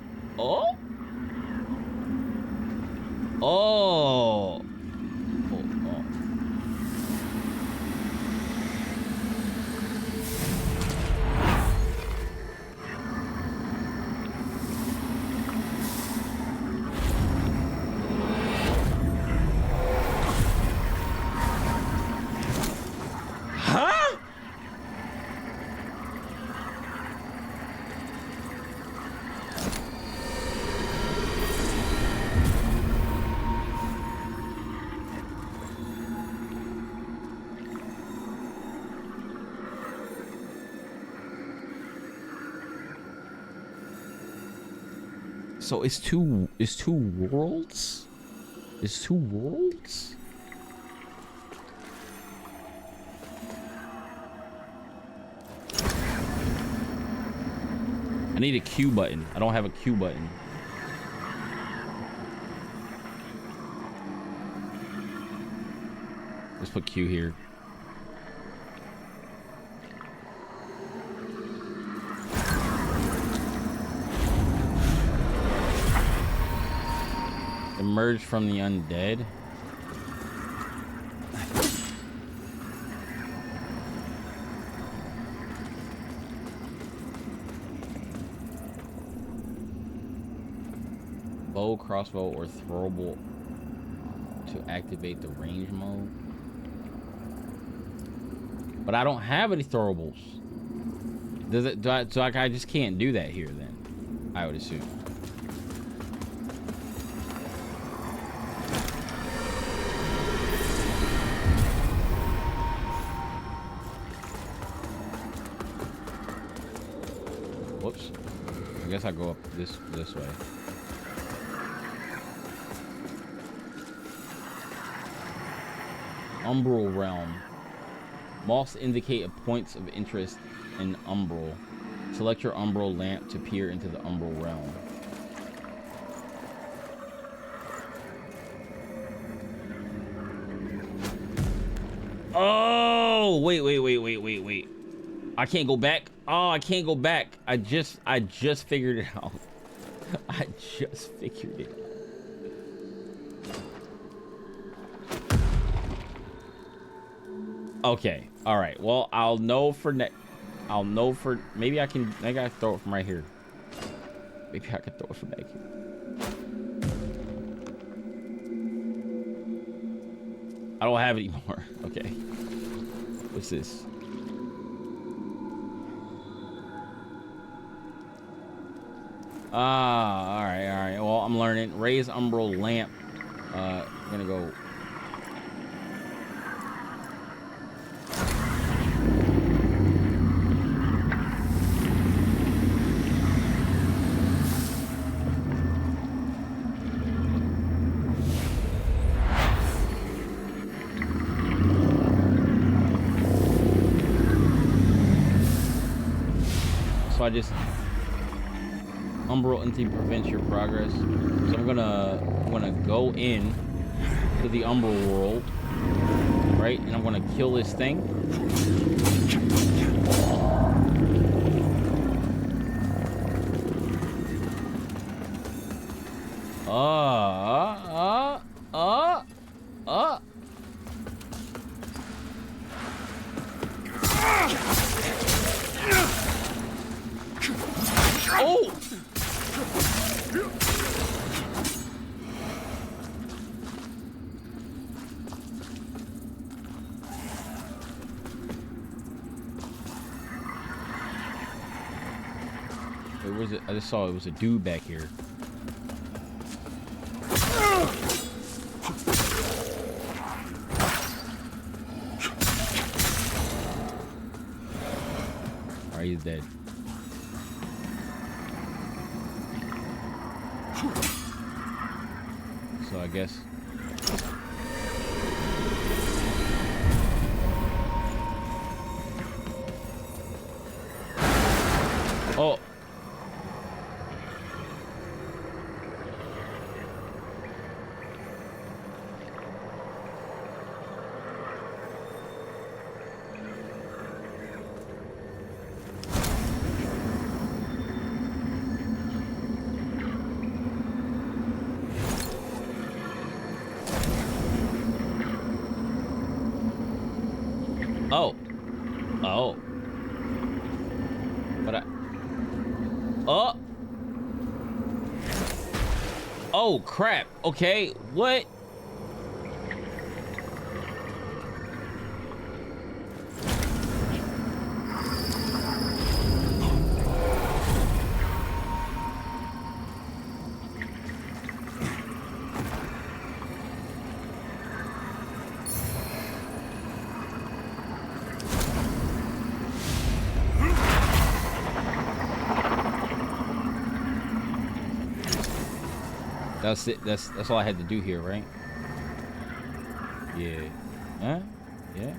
Speaker 1: So it's two worlds? It's two worlds? I need a Q button. I don't have a Q button. Let's put Q here. Emerge from the undead. Bow, crossbow, or throwable to activate the range mode. But I don't have any throwables. Does it? So I just can't do that here then? I would assume. Whoops. I guess I go up this way. Umbral Realm. Moths indicate points of interest in Umbral. Select your Umbral lamp to peer into the Umbral Realm. Oh, wait. I can't go back. Oh, I can't go back. I just figured it out. I just figured it out. Okay. All right. Well, I'll know for maybe I can throw it from right here. Maybe I can throw it from back here. I don't have it anymore. Okay. What's this? All right. Well, I'm learning. Raise Umbral Lamp. I'm gonna go. So I just Umbral Entity prevents your progress. So I'm gonna go in to the Umbral world, right? And I'm gonna kill this thing. Oh! Wait, where's it? I just saw it was a dude back here. Alright, he's dead. So I guess. Oh. Oh. But oh crap. Okay, what? That's it. That's all I had to do here, right? Yeah. Huh? Yeah.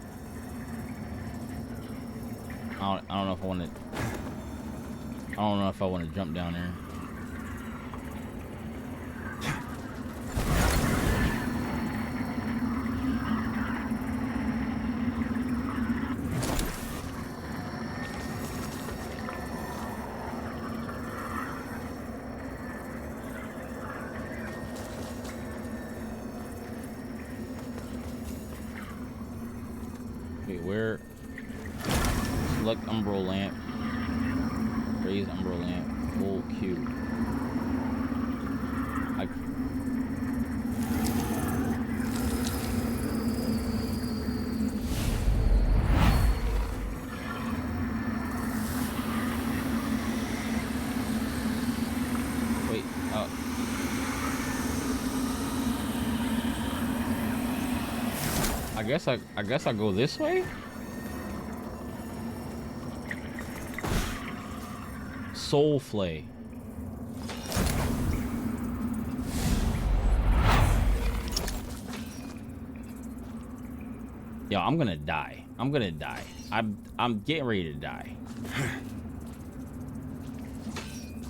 Speaker 1: I don't know if I want to. I don't know if I want to jump down there. Wait, where? Select umbral lamp. Raise umbral lamp. Hold Q. Wait. I guess I go this way. Soul Flay. Yo, I'm gonna die. I'm gonna die. I'm getting ready to die.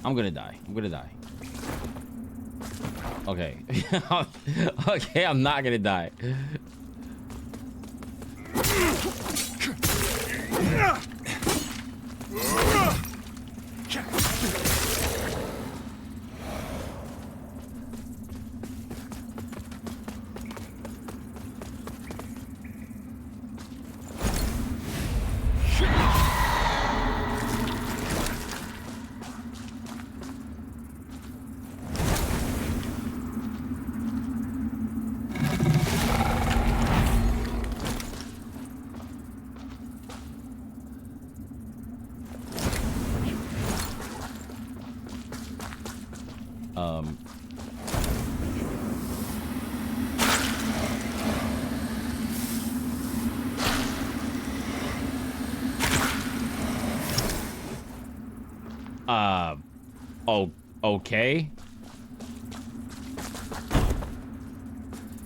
Speaker 1: I'm gonna die. I'm gonna die. Okay. Okay, I'm not gonna die. Okay.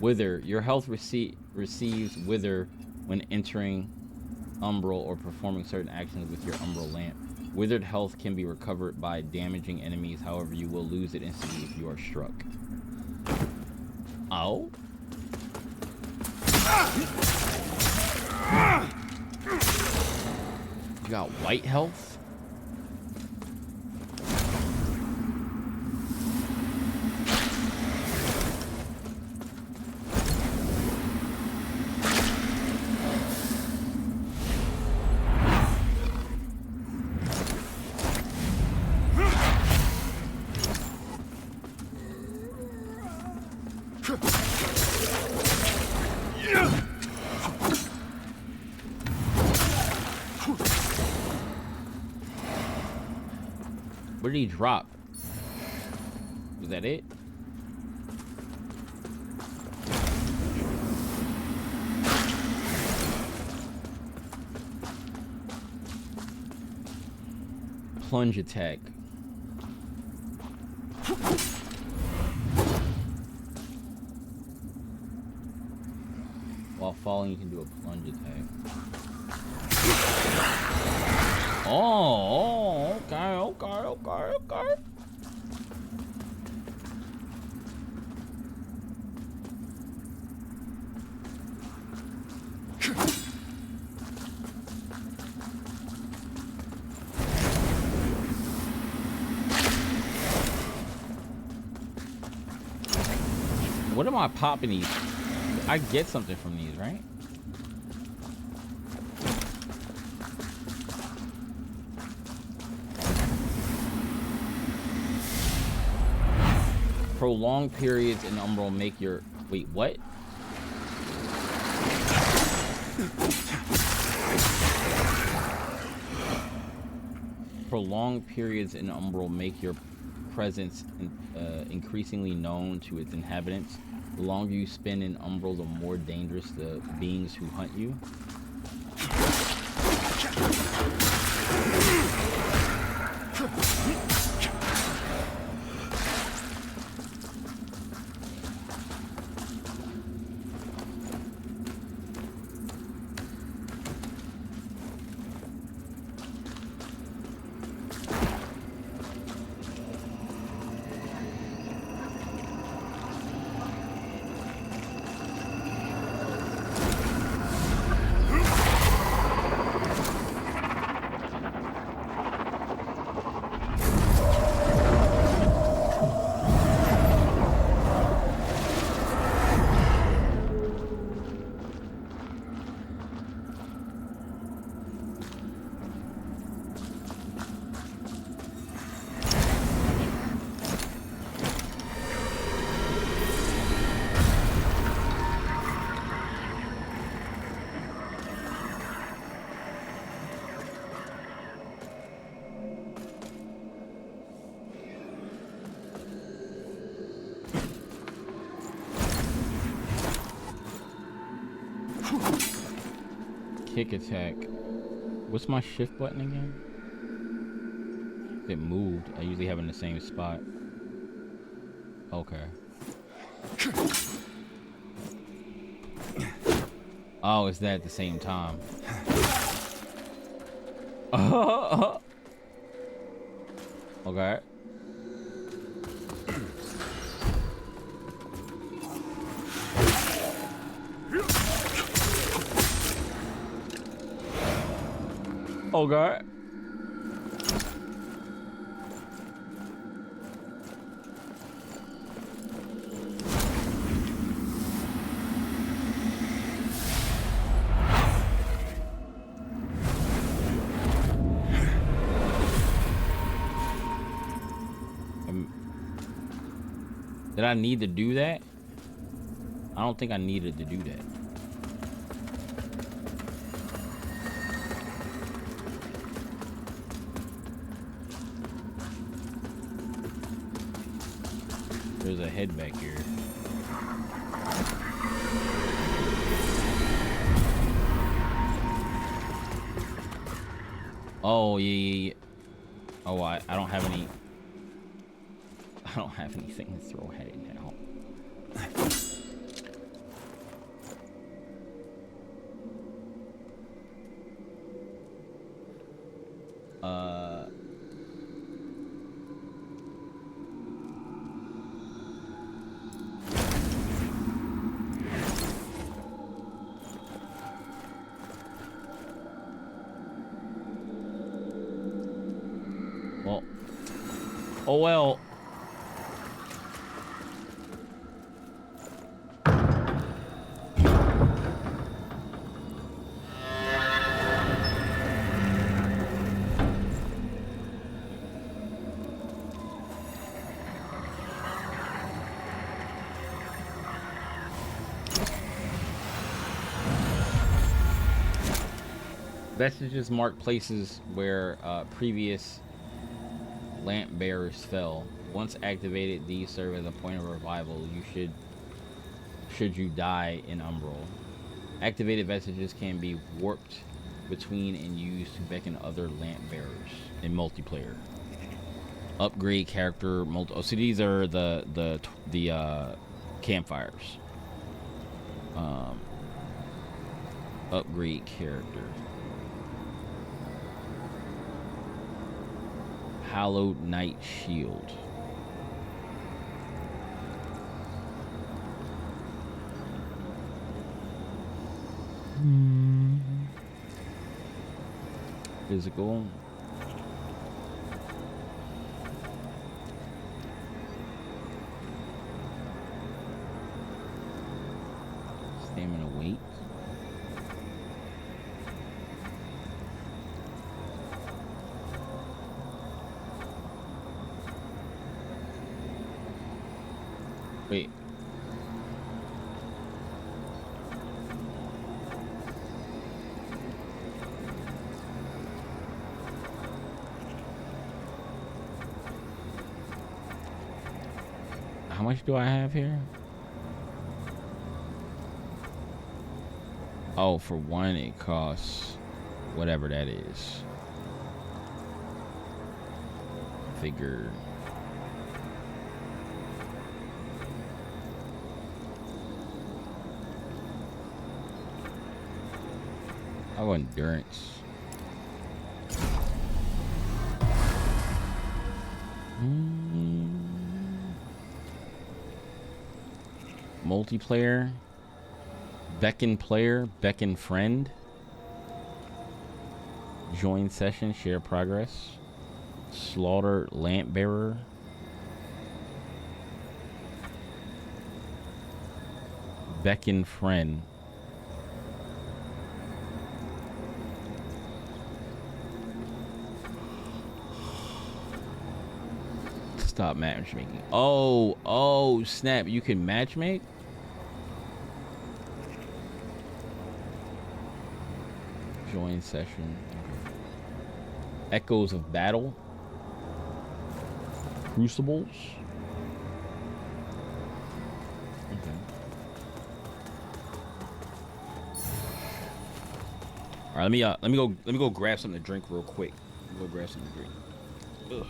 Speaker 1: Wither. Your health receives wither when entering umbral or performing certain actions with your umbral lamp. Withered health can be recovered by damaging enemies, however you will lose it instantly if you are struck. Oh? You got white health? Where did he drop? Was that it? Plunge attack. While falling, you can do a plunge attack. Oh, okay. What am I popping these? I get something from these, right? Prolonged periods in umbral make your... Wait, what? Prolonged periods in umbral make your presence increasingly known to its inhabitants. The longer you spend in umbral, the more dangerous the beings who hunt you. kick attack. What's my shift button again? It moved. I usually have it in the same spot. Okay. Oh, is that at the same time? Okay. Okay. Did I need to do that? I don't think I needed to do that. There's a head back here. Oh, yeah. Oh, I don't have any... I don't have anything to throw at it now. Well. Oh well. Vestiges mark places where previous lamp bearers fell. Once activated, these serve as a point of revival. Should you die in Umbral. Activated vestiges can be warped between and used to beckon other lamp bearers in multiplayer. Upgrade character oh, so these are the campfires. Upgrade character. Hallowed Knight Shield. Physical. Stamina weight. Wait. How much do I have here? Oh, for one it costs whatever that is. Figure. Oh, endurance. Multiplayer. Beckon player. Beckon friend. Join session. Share progress. Slaughter lamp bearer. Beckon friend. Stop matchmaking. Oh, snap. You can matchmake? Join session. Okay. Echoes of battle. Crucibles. Okay. All right, let me go grab something to drink real quick. Let me go grab something to drink. Ugh.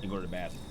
Speaker 1: And go to the bathroom.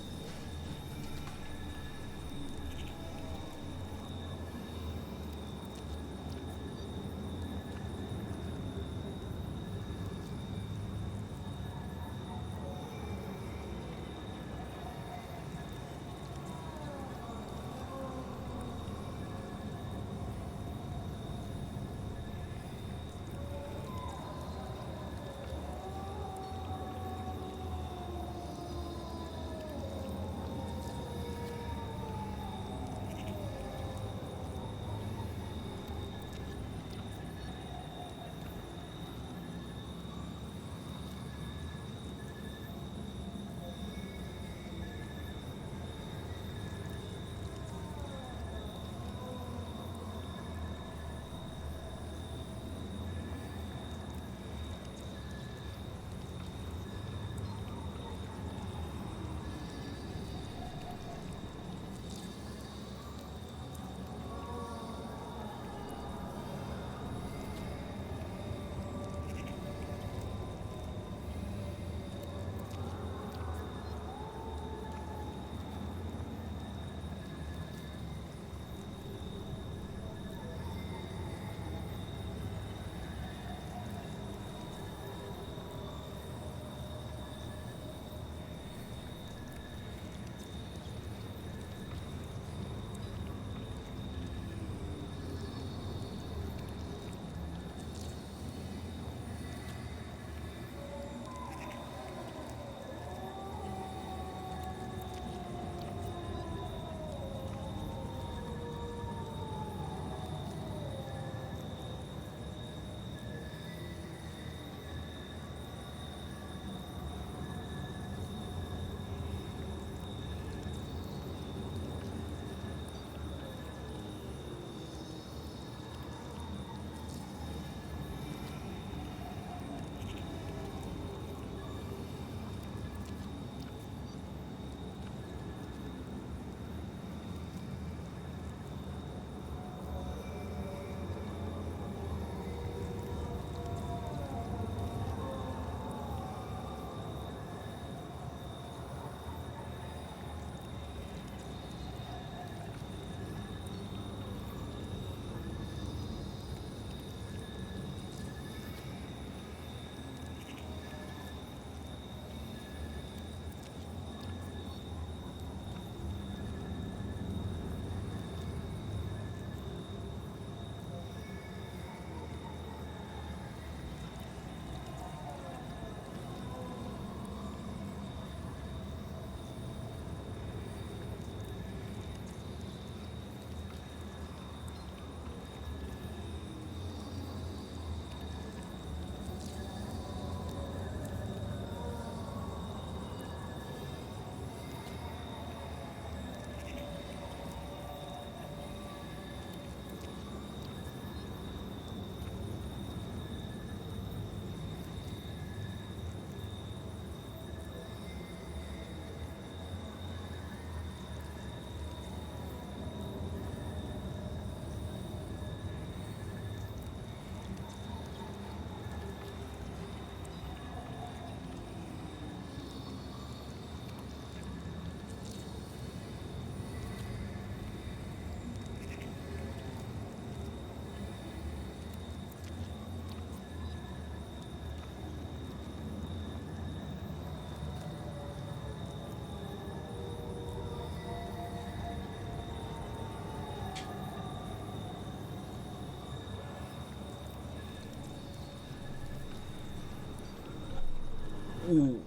Speaker 1: Ooh.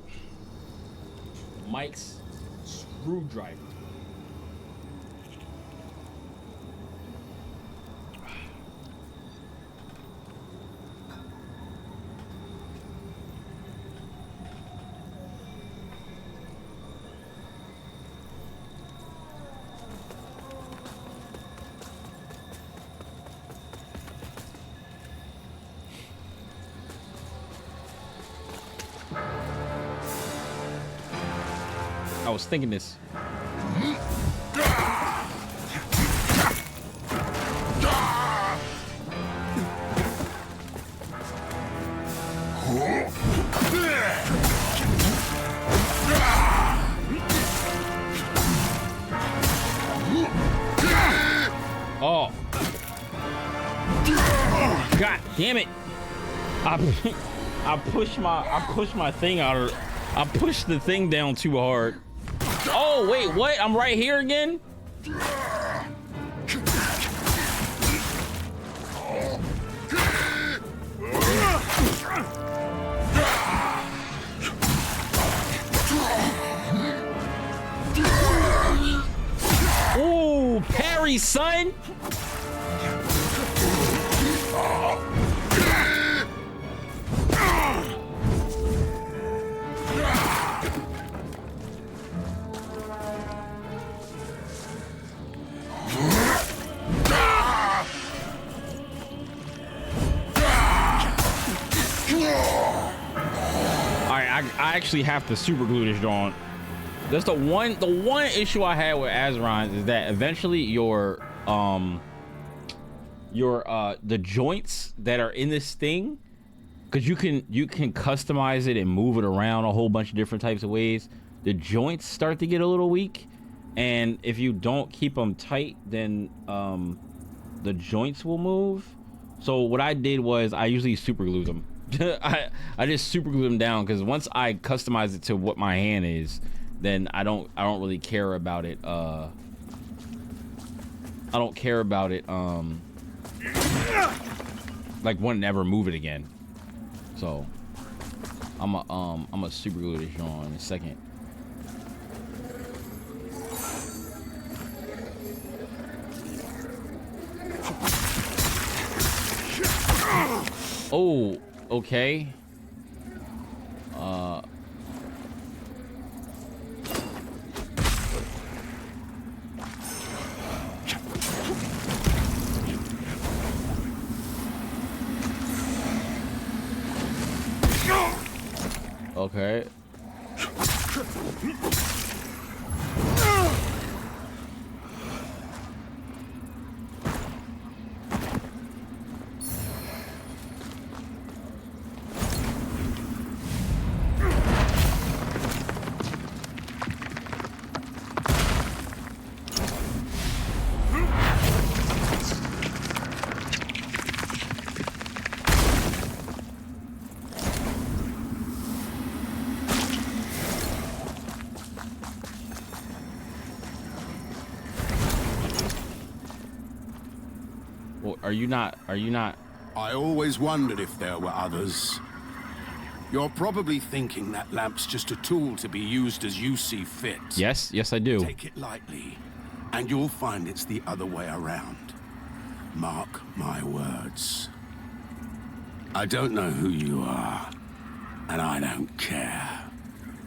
Speaker 1: Mike's screwdriver. I was thinking this. Damn it! I pushed my thing out of. I pushed the thing down too hard. Oh wait, what? I'm right here again. Ooh, parry, son. I actually have to super glue this on. That's the one issue I had with Azeron is that eventually the joints that are in this thing, because you can customize it and move it around a whole bunch of different types of ways. The joints start to get a little weak, and if you don't keep them tight, then the joints will move. So what I did was I usually super glue them. I just super glue them down, because once I customize it to what my hand is, then I don't really care about it. I don't care about it. Like wouldn't ever move it again. So I'm a super glue this on in a second. Oh, okay. Okay. Are you not?
Speaker 6: I always wondered if there were others. You're probably thinking that lamp's just a tool to be used as you see fit.
Speaker 1: Yes, I do.
Speaker 6: Take it lightly, and you'll find it's the other way around. Mark my words. I don't know who you are, and I don't care.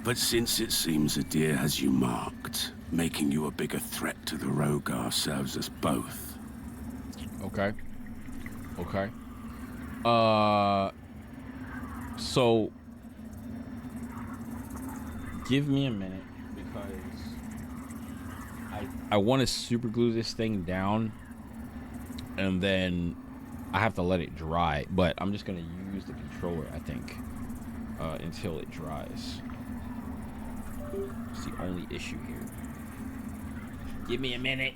Speaker 6: But since it seems Adir has you marked, making you a bigger threat to the Rogar serves us both.
Speaker 1: Okay. So give me a minute, because I want to super glue this thing down, and then I have to let it dry, but I'm just gonna use the controller, I think, until it dries. It's the only issue here. Give me a minute.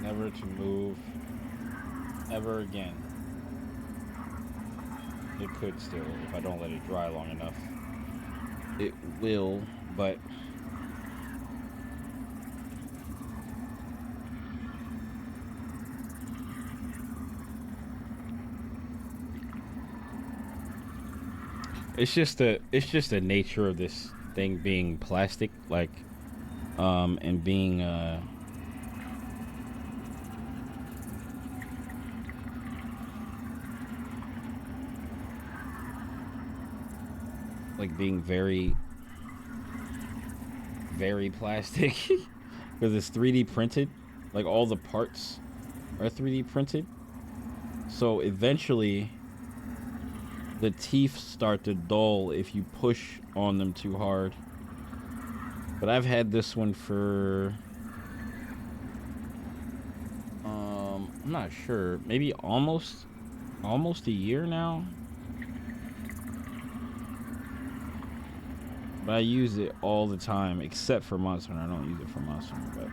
Speaker 1: Never to move ever again. It could still, if I don't let it dry long enough. It will, but it's just the nature of this thing being plastic, like and being like being very plastic because it's 3D printed. Like all the parts are 3D printed, so eventually the teeth start to dull if you push on them too hard. But I've had this one for I'm not sure, maybe almost a year now. But I use it all the time, except for Monster Hunter. I don't use it for Monster Hunter, but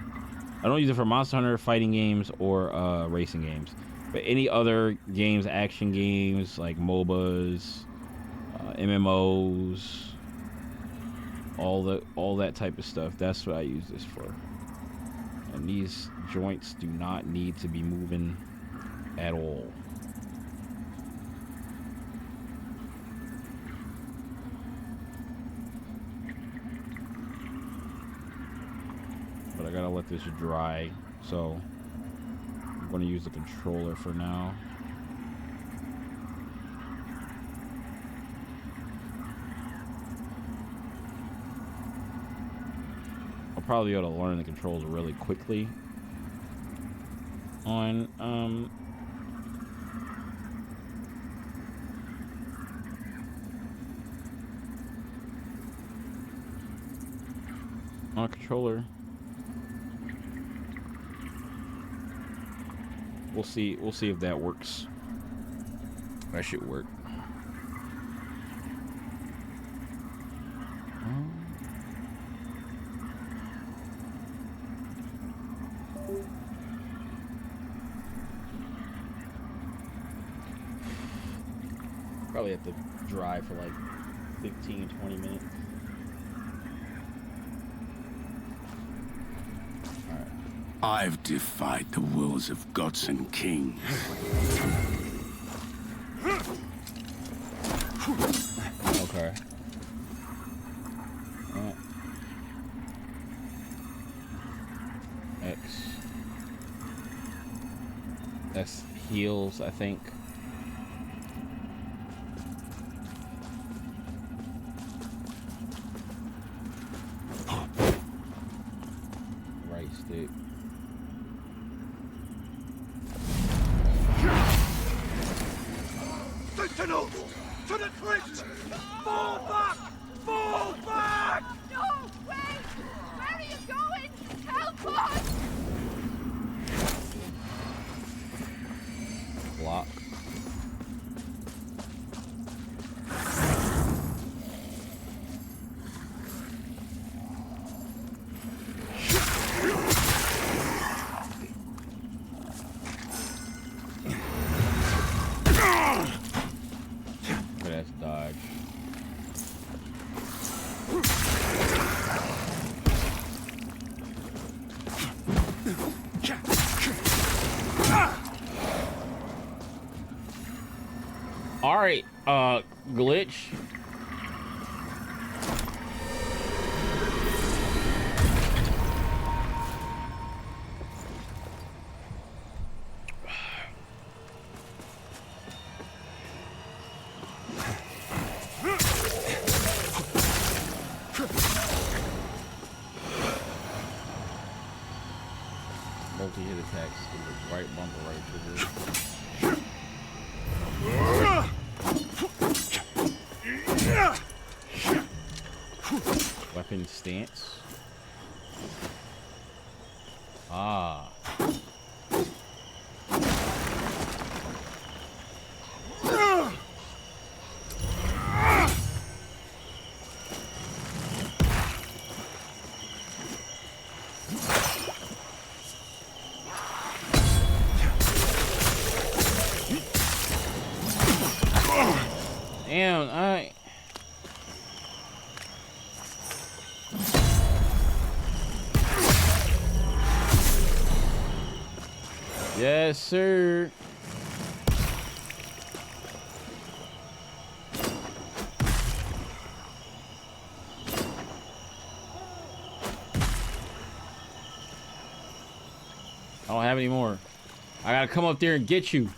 Speaker 1: I don't use it for Monster Hunter, fighting games, or racing games. But any other games, action games, like MOBAs, MMOs, all that type of stuff, that's what I use this for. And these joints do not need to be moving at all. But I gotta let this dry, so I'm gonna use the controller for now. I'll probably be able to learn the controls really quickly on a controller. We'll see if that works. That should work. Probably have to dry for like 15, 20 minutes.
Speaker 6: I've defied the wills of gods and kings.
Speaker 1: Okay. X. That's heals, I think. Right stick.
Speaker 3: Sentinels! To the crypt! Fall back! Fall back!
Speaker 7: No! Wait! Where are you going? Help us!
Speaker 1: Block. That's dodge. All right, glitch. Multi-hit attacks to the right bumper, right trigger. Weapon stance. Ah. Damn, I. Yes, sir. I don't have any more. I gotta come up there and get you.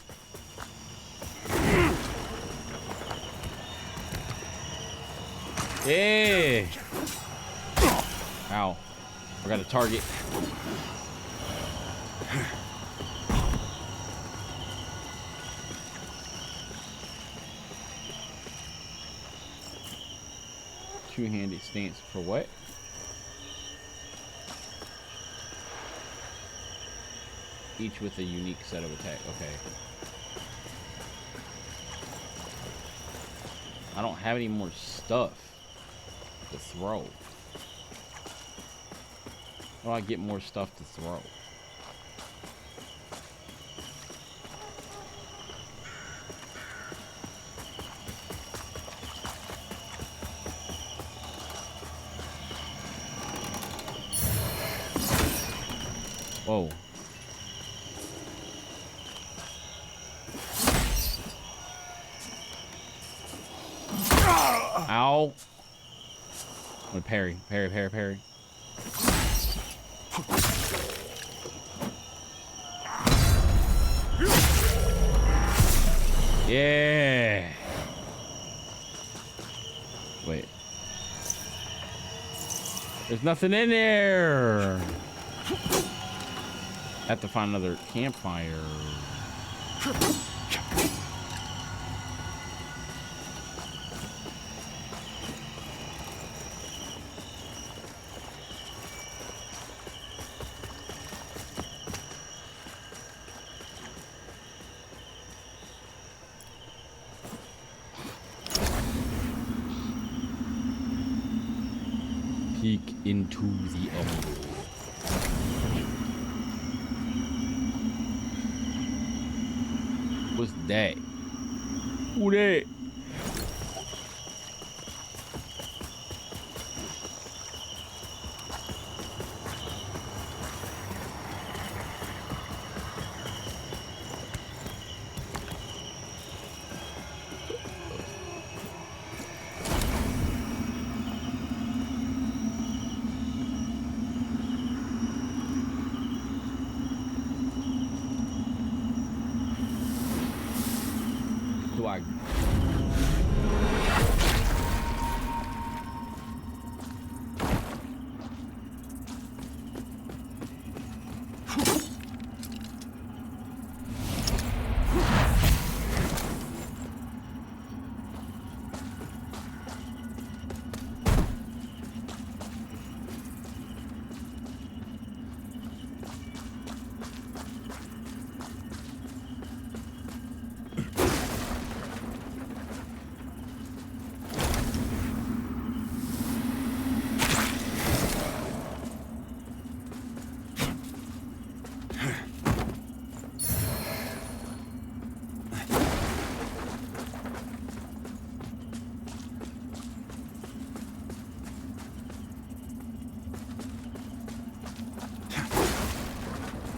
Speaker 1: Yeah. Ow. I got a target. Two-handed stance for what? Each with a unique set of attack. Okay. I don't have any more stuff to throw. How do I get more stuff to throw? Whoa. Ow. I'm gonna parry. Parry. Yeah. Wait. There's nothing in there. I have to find another campfire. Peek into the oven. What's that? Who that?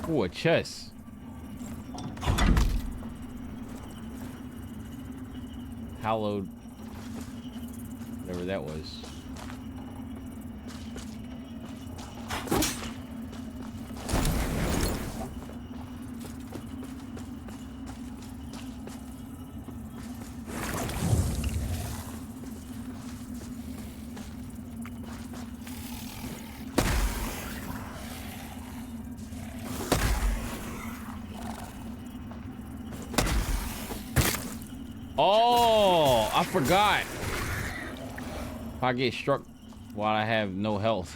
Speaker 1: Ooh, a chest. Hallowed. Whatever that was. Oh, I forgot. If I get struck while I have no health,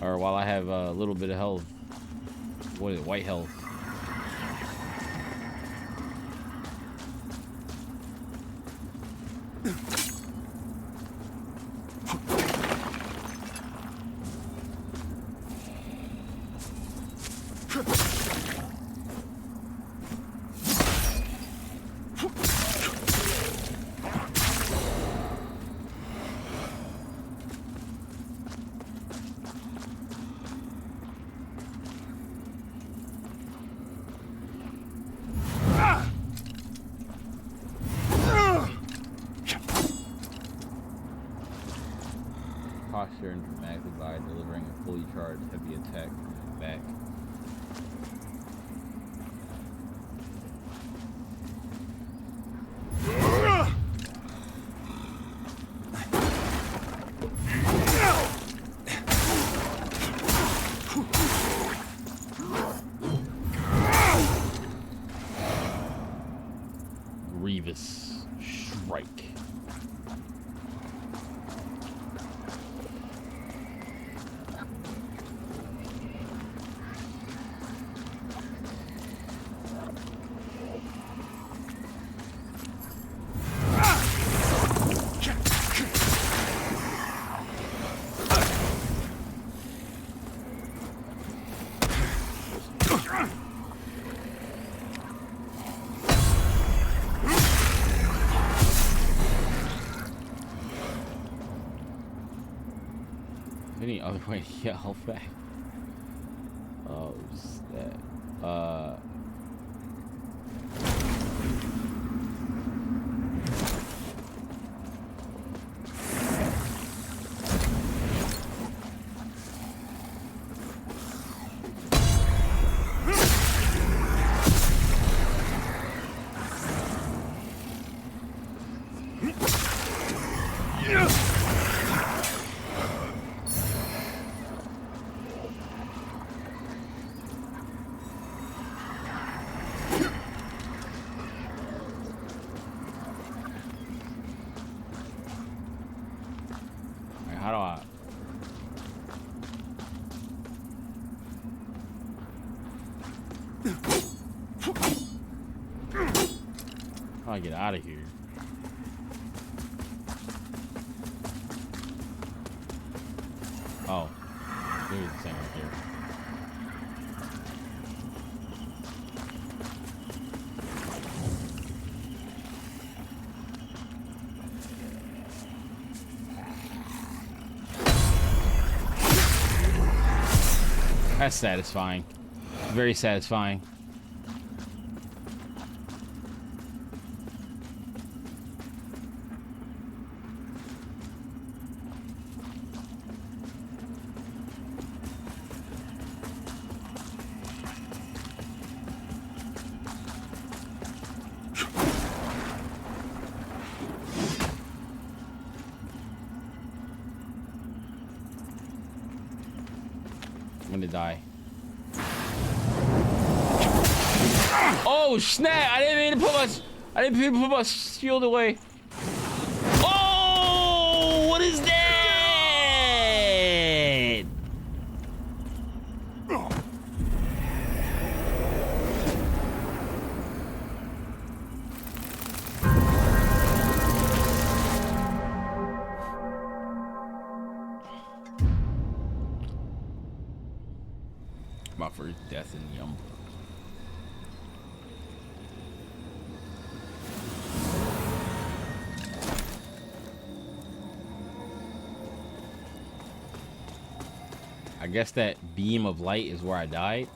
Speaker 1: or while I have a little bit of health, what is it, white health? posture and dramatically by delivering a fully charged heavy attack from his back. Grievous strike. Any other way to get health back? Oh, that. How do I? How do I get out of here? Oh, there's the thing right here. That's satisfying. Very satisfying. I'm gonna die. Oh snap! I didn't mean to put my shield away. Oh, what is that? My first death in the Umbra. I guess that beam of light is where I died.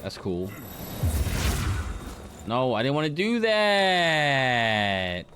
Speaker 1: That's cool. No, I didn't want to do that.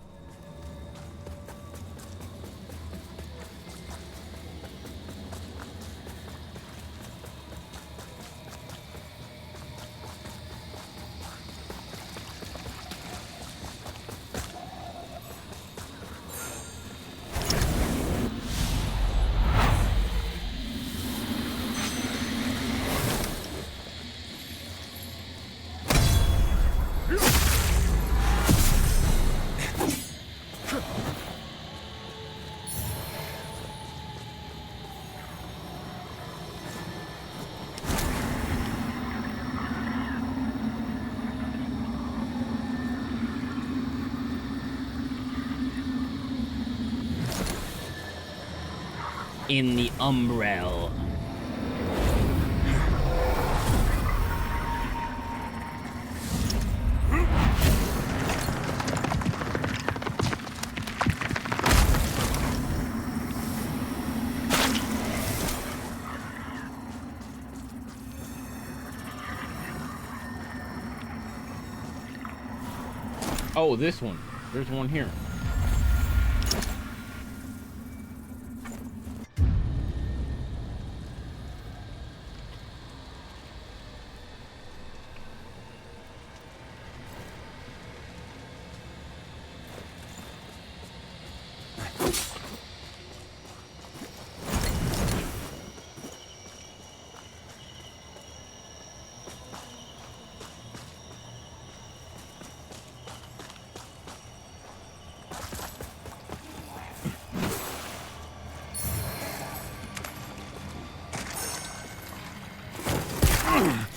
Speaker 1: In the umbrella. Oh, this one. There's one here.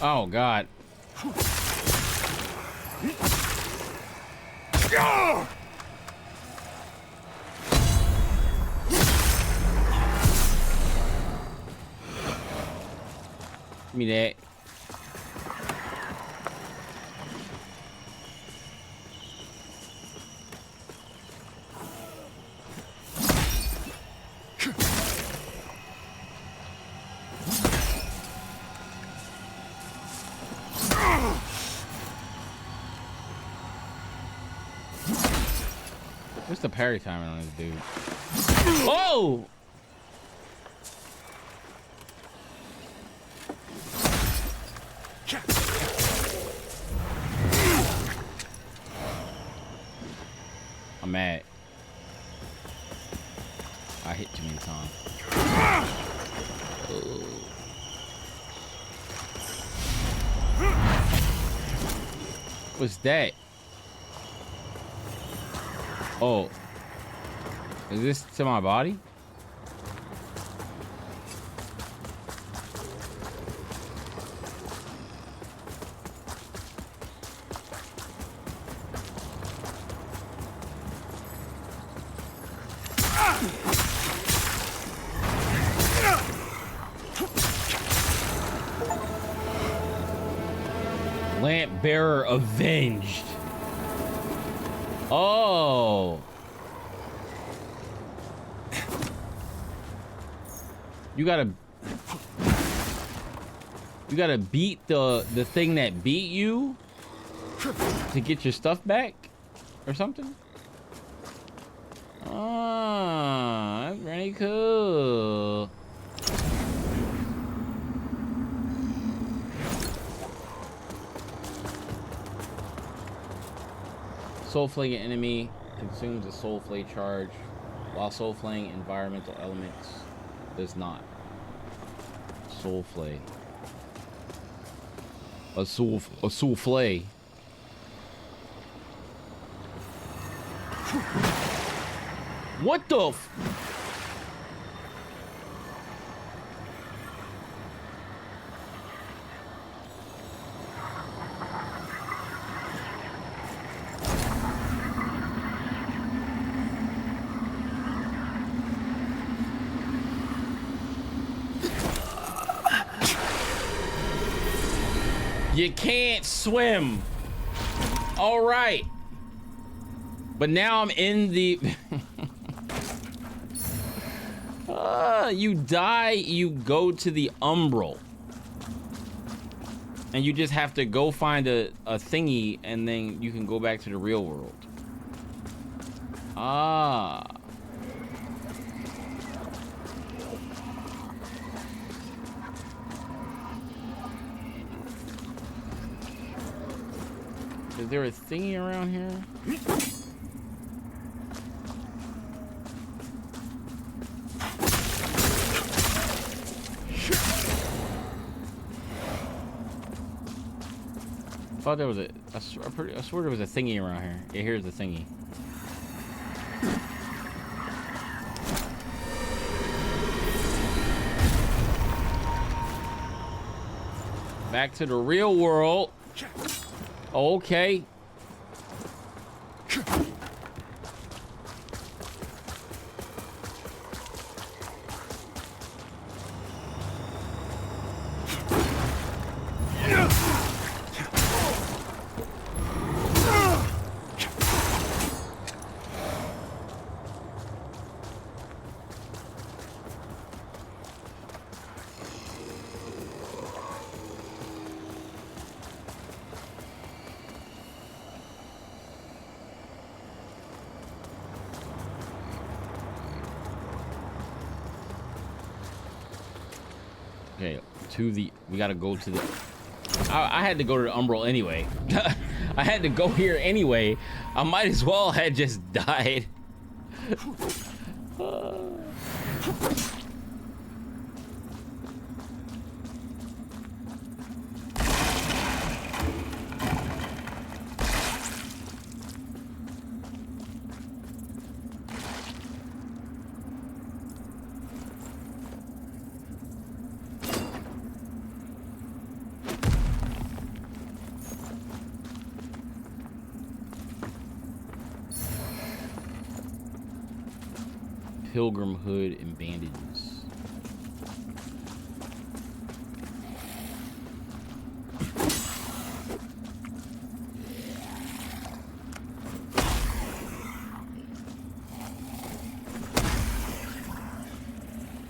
Speaker 1: Oh God. Give me that. What's the parry timer on this dude? Oh! I'm mad. I hit too many times. What's that? Oh. Is this to my body? Lamp bearer avenged. Oh. You gotta beat the thing that beat you to get your stuff back or something. Ah, that's pretty cool. Soul flaying an enemy consumes a soul flay charge, while soul flaying environmental elements does not. Soul flay. A soul flay. What the f— You can't swim. All right. But now I'm in the you die, you go to the umbral. And you just have to go find a thingy and then you can go back to the real world. Ah. Is there a thingy around here? I thought there was I swear there was a thingy around here. Yeah, here's the thingy. Back to the real world. Okay. Okay, we gotta go to the— I had to go to the umbral anyway. I had to go here anyway. I might as well had just died. Pilgrim hood and bandages.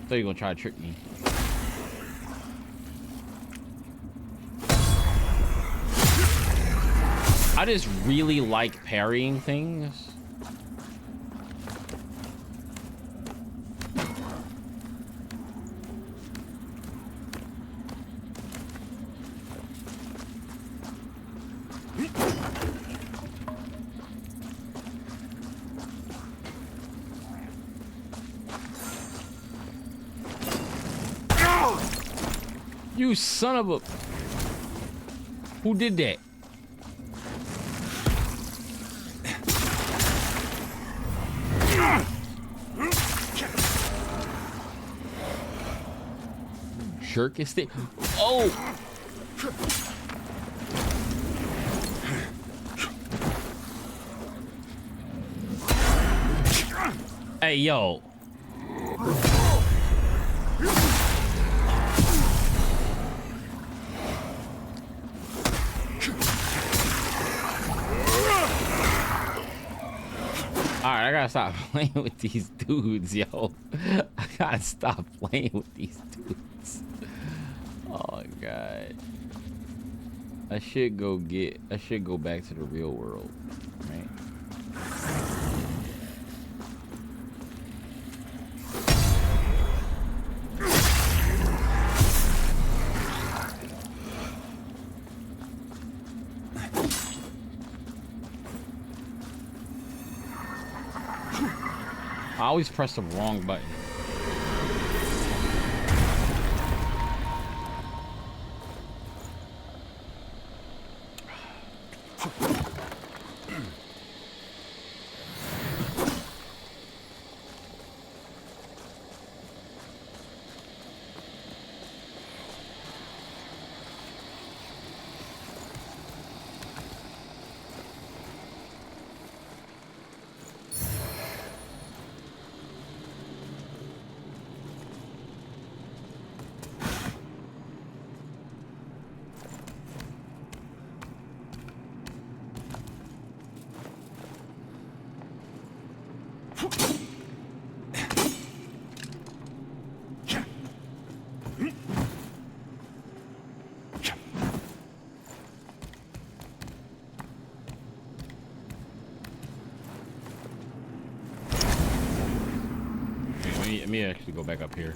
Speaker 1: So you're gonna try to trick me. I just really like parrying things. You son of a... Who did that? Jerk is there. Oh! Hey, yo. Alright, I gotta stop playing with these dudes, yo. I gotta stop playing with these dudes. Oh my god. I should go back to the real world, right? I always press the wrong button. Let me actually go back up here.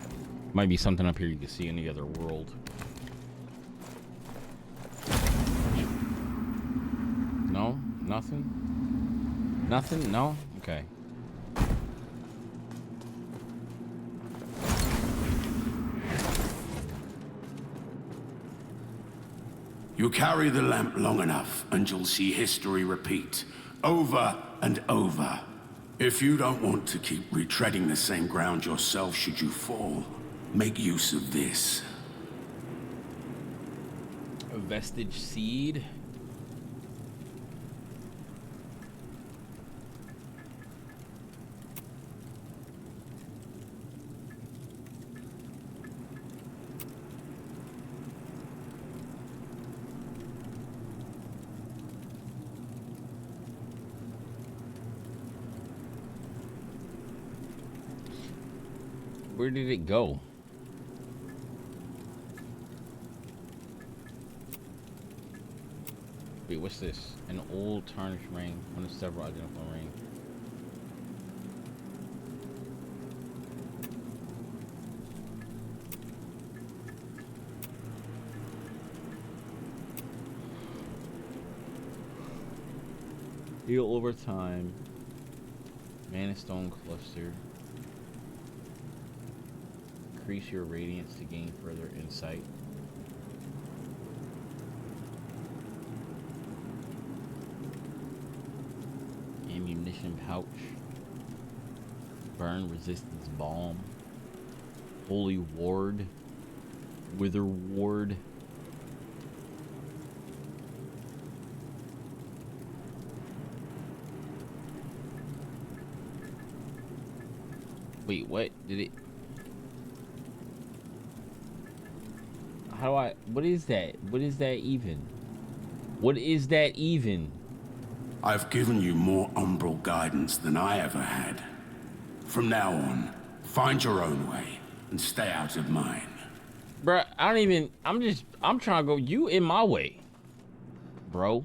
Speaker 1: Might be something up here you can see in the other world. No? Nothing? Nothing? No? Okay.
Speaker 6: You carry the lamp long enough, and you'll see history repeat, over and over. If you don't want to keep retreading the same ground yourself should you fall, make use of this.
Speaker 1: A vestige seed. Where did it go? Wait, what's this? An old tarnished ring, one of several identical rings. Heal over time. Mana stone cluster. Increase your radiance to gain further insight. Ammunition pouch. Burn resistance balm. Holy ward. Wither ward. Wait, what? Did it? How do I? What is that? What is that even? What is that even?
Speaker 6: I've given you more umbral guidance than I ever had. From now on, find your own way and stay out of mine.
Speaker 1: Bruh, I don't even. I'm trying to go. You in my way, bro.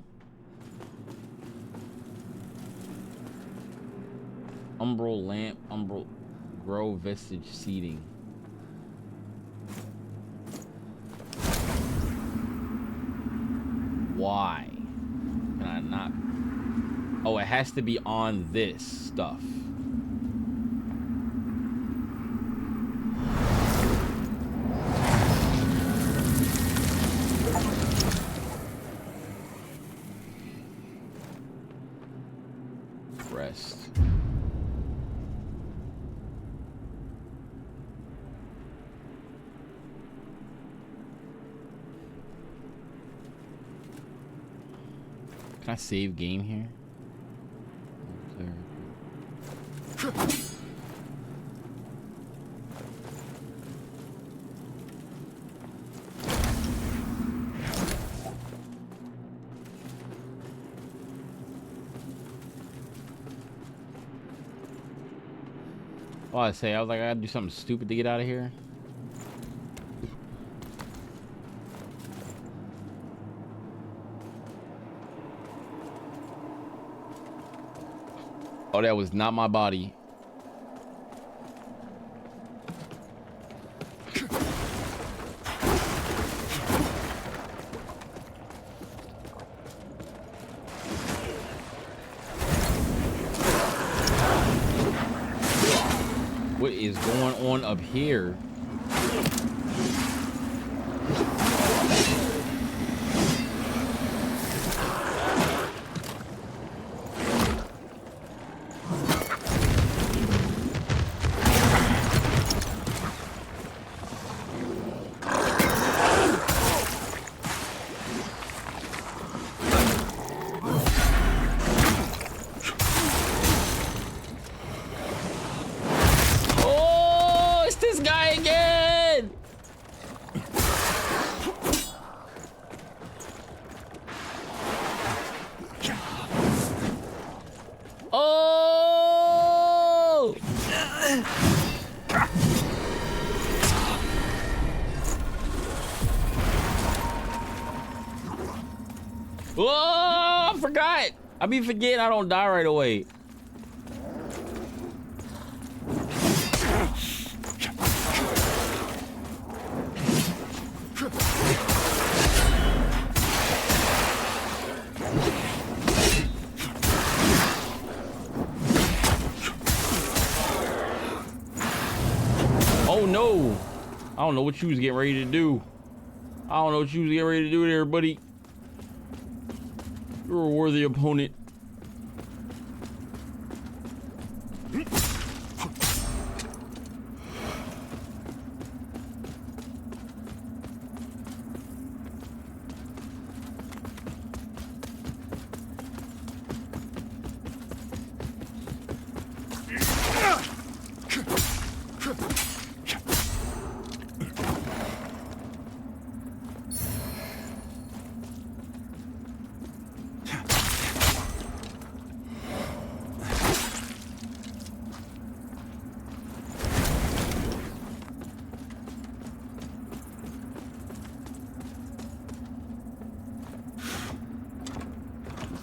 Speaker 1: Umbral lamp, umbral grow vestige seating. Why can I not? Oh, it has to be on this stuff. Rest. Can I save game here? Oh, I was like, I gotta do something stupid to get out of here. Oh, that was not my body. What is going on up here? Oh, I forgot. I be forgetting I don't die right away. Oh no. I don't know what you was getting ready to do. I don't know what you was getting ready to do there, buddy. You're a worthy opponent.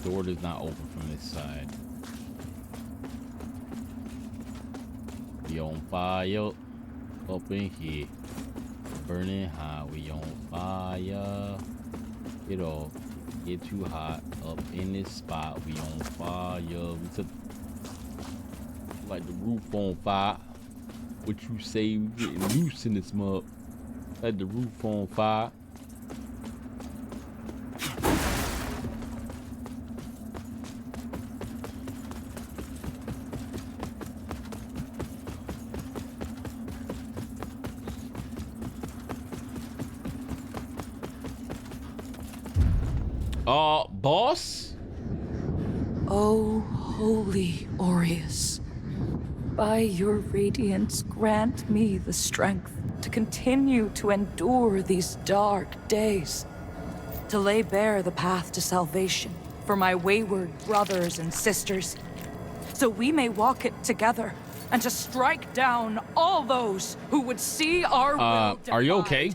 Speaker 1: The door is not open from this side. We on fire up in here. Burning hot, we on fire. Get off. Get too hot up in this spot. We on fire. We took like the roof on fire. What you say? We getting loose in this mug. Like the roof on fire.
Speaker 2: Boss? Oh, holy Aureus. By your radiance, grant me the strength to continue to endure these dark days, to lay bare the path to salvation for my wayward brothers and sisters, so we may walk it together, and to strike down all those who would see our will
Speaker 1: Are you
Speaker 2: defied.
Speaker 1: okay?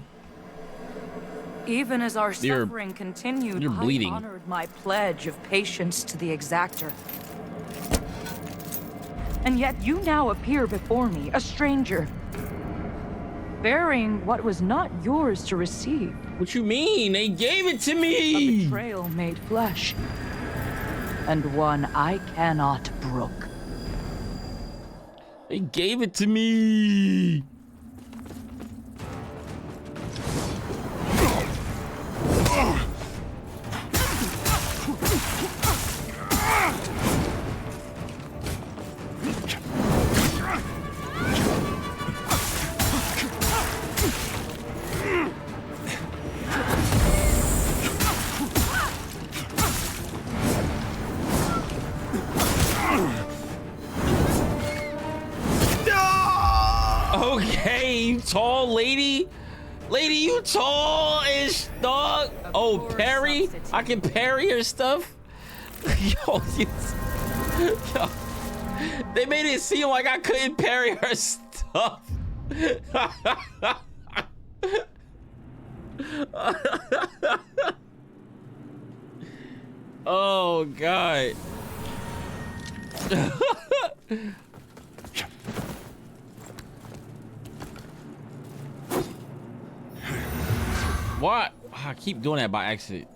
Speaker 2: Even as our suffering continued,
Speaker 1: you're bleeding.
Speaker 2: I honored my pledge of patience to the exactor. And yet you now appear before me, a stranger, bearing what was not yours to receive.
Speaker 1: What you mean? They gave it to
Speaker 2: A
Speaker 1: me.
Speaker 2: betrayal made flesh, and one I cannot brook.
Speaker 1: They gave it to me. Okay, you tall lady. Lady, you tall-ish, dog. Oh, parry? I can parry her stuff? Yo, yo, they made it seem like I couldn't parry her stuff. Oh, God. What? I keep doing that by accident.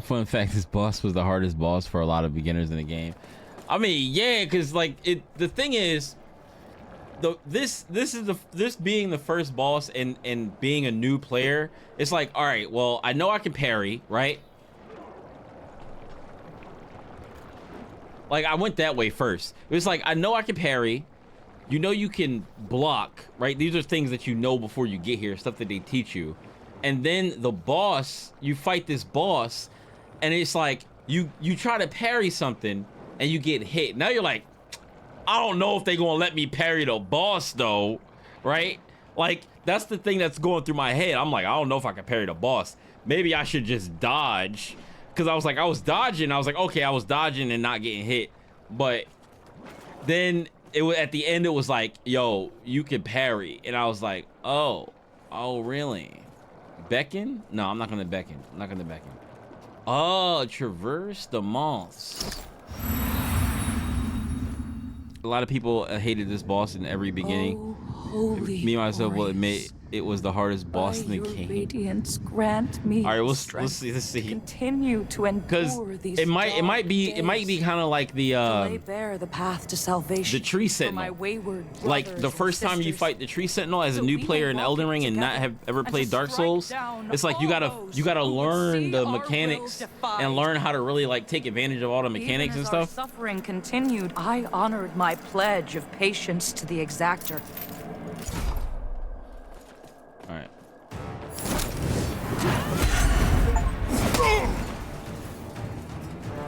Speaker 1: Fun fact: this boss was the hardest boss for a lot of beginners in the game. I mean, yeah, because like the thing is, this being the first boss and being a new player, it's like, all right, well, I know I can parry, right? Like, I went that way first. It was like, I know I can parry. You know you can block, right? These are things that you know before you get here, stuff that they teach you. And then the boss, you fight this boss, and it's like, you try to parry something, and you get hit. Now you're like, I don't know if they're gonna let me parry the boss, though, right? Like, that's the thing that's going through my head. I'm like, I don't know if I can parry the boss. Maybe I should just dodge. Because I was like, I was dodging. I was like, okay, I was dodging and not getting hit. But then it was at the end, it was like, yo, you can parry. And I was like, oh, really? Beckon? No, I'm not going to beckon. I'm not going to beckon. Oh, traverse the moths. A lot of people hated this boss in every beginning.
Speaker 2: Oh, holy
Speaker 1: Me myself will
Speaker 2: grace.
Speaker 1: admit it was the hardest boss in the
Speaker 2: By your
Speaker 1: game.
Speaker 2: radiance, grant me
Speaker 1: All right,
Speaker 2: the
Speaker 1: let's
Speaker 2: strength
Speaker 1: see.
Speaker 2: to continue to
Speaker 1: Because
Speaker 2: endure these
Speaker 1: it might be kind of like the
Speaker 2: lay bare the path to salvation.
Speaker 1: tree
Speaker 2: for
Speaker 1: sentinel.
Speaker 2: my wayward
Speaker 1: Like
Speaker 2: brothers
Speaker 1: the
Speaker 2: and
Speaker 1: first time you
Speaker 2: sisters.
Speaker 1: fight the tree sentinel as a
Speaker 2: So
Speaker 1: new
Speaker 2: we may
Speaker 1: player in
Speaker 2: walk
Speaker 1: Elden
Speaker 2: it
Speaker 1: Ring and not
Speaker 2: together,
Speaker 1: have ever
Speaker 2: and to
Speaker 1: played Dark
Speaker 2: strike
Speaker 1: Souls,
Speaker 2: down
Speaker 1: it's like you
Speaker 2: all
Speaker 1: gotta
Speaker 2: those
Speaker 1: learn
Speaker 2: who would see
Speaker 1: the
Speaker 2: our
Speaker 1: mechanics
Speaker 2: will defied.
Speaker 1: and learn how to really like take advantage of all the mechanics
Speaker 2: Even
Speaker 1: and
Speaker 2: as our
Speaker 1: stuff.
Speaker 2: suffering continued, I honored my pledge of patience to the exactor.
Speaker 1: All right.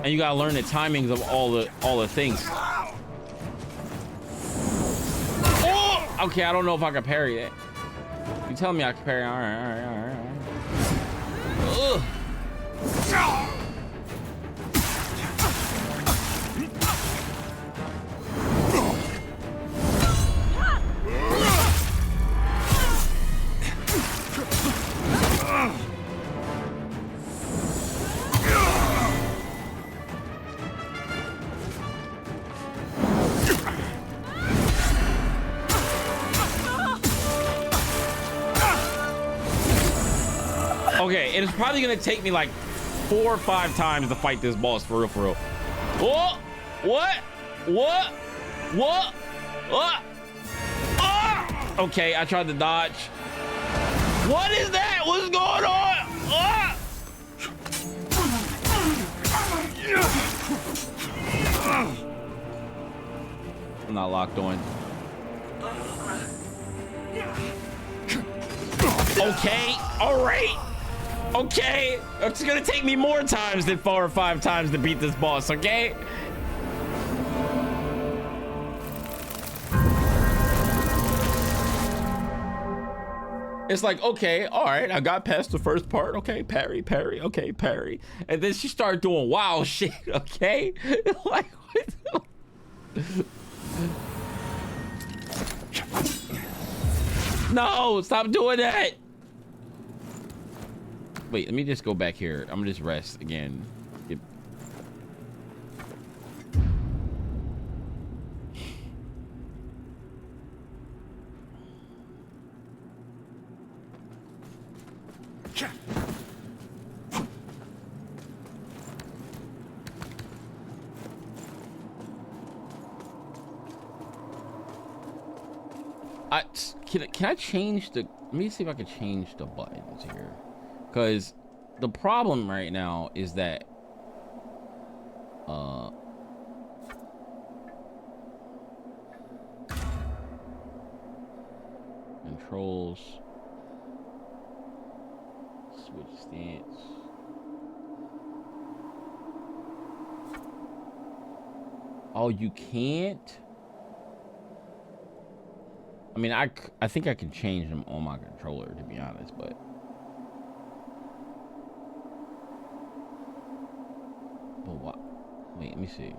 Speaker 1: And you gotta learn the timings of all the things. Oh! Okay, I don't know if I can parry that. You tell me I can parry. All right. Ugh. Okay, and it's probably gonna take me like 4 or 5 times to fight this boss for real. Oh! What? Ah! Okay, I tried to dodge. What is that? What's going on? Ah! I'm not locked on. Okay, all right. Okay, it's gonna take me more times than 4 or 5 times to beat this boss, okay? It's like, okay, all right, I got past the first part. Okay, parry, parry, okay, parry. And then she started doing wild shit, okay? Like, what the... No, stop doing that. Wait, let me just go back here. I'm gonna just rest again. Can I change the... Let me see if I can change the buttons here. Because the problem right now is that... Controls... Switch stance... Oh, you can't? I mean, I think I can change them on my controller, to be honest, but... But what? Wait, let me see.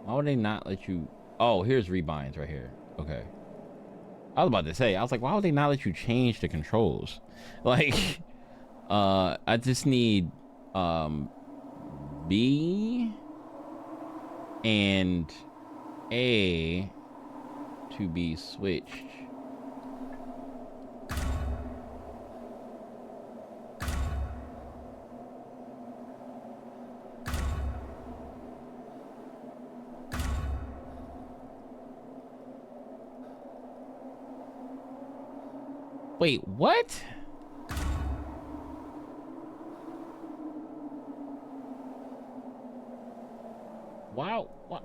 Speaker 1: Why would they not let you... Oh, here's rebinds right here. Okay. I was about to say, I was like, why would they not let you change the controls? Like, I just need, B and A to be switched. Wait, what? Wow, what?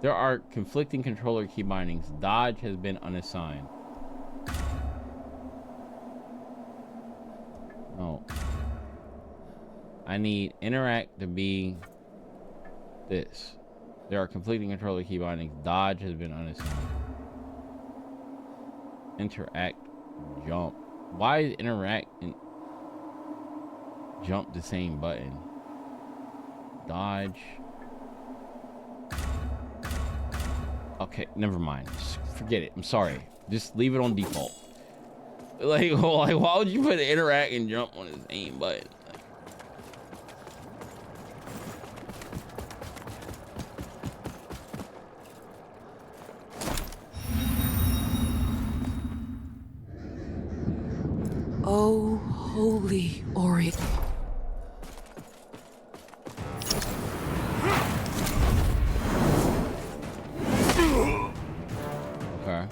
Speaker 1: There are conflicting controller key bindings. Dodge has been unassigned. No. I need interact to be this. There are conflicting controller key bindings. Dodge has been unassigned. Interact, jump. Why is interact and jump the same button? Dodge. Okay, never mind. Just forget it. I'm sorry. Just leave it on default. Like why would you put interact and jump on the same button?
Speaker 2: Oh, holy Ori.
Speaker 1: Okay.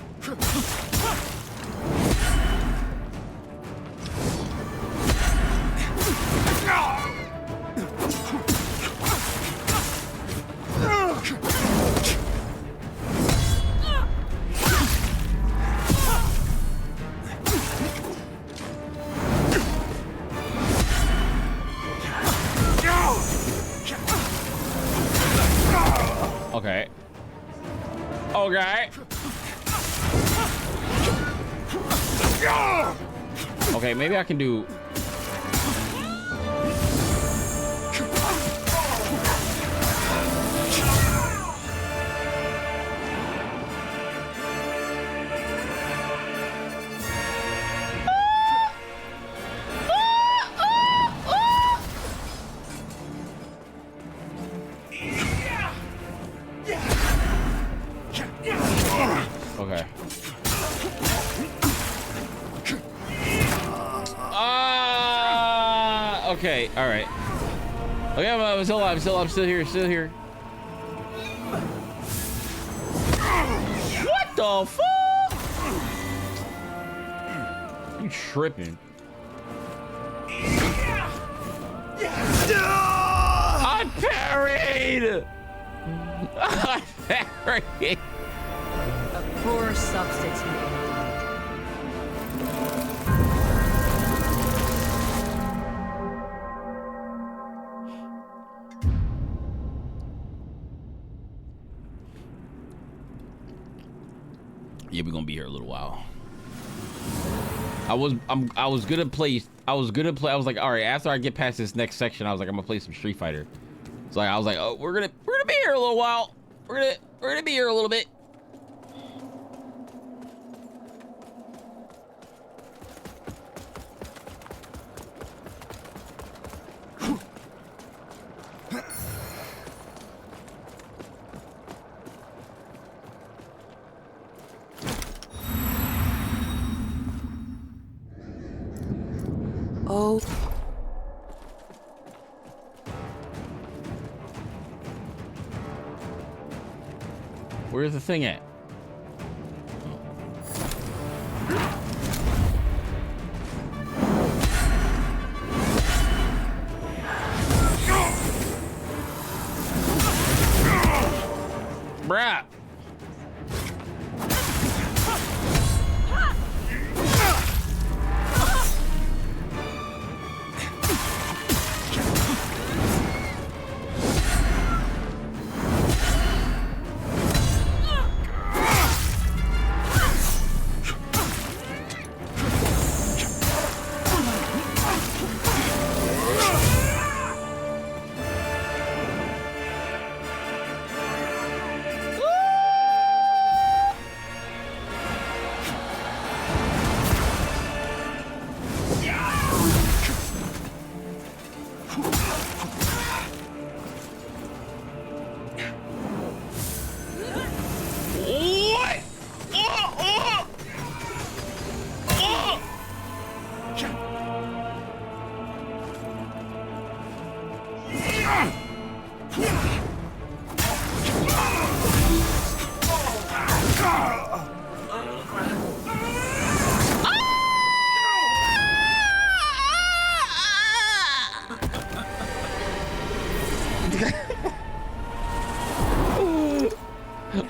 Speaker 1: Okay. Okay. Okay, maybe I can do... Okay. Okay, all right. Okay, I'm still alive. I'm still here. What the fuck? You tripping? I parried. I parried.
Speaker 8: A poor substitute.
Speaker 1: probably gonna be here a little while. I was gonna play. I was like, all right, after I get past this next section, I was like, I'm gonna play some Street Fighter. So I was like, oh, we're gonna be here a little while. We're gonna be here a little bit.
Speaker 2: Oh.
Speaker 1: Where's the thing at? Bruh.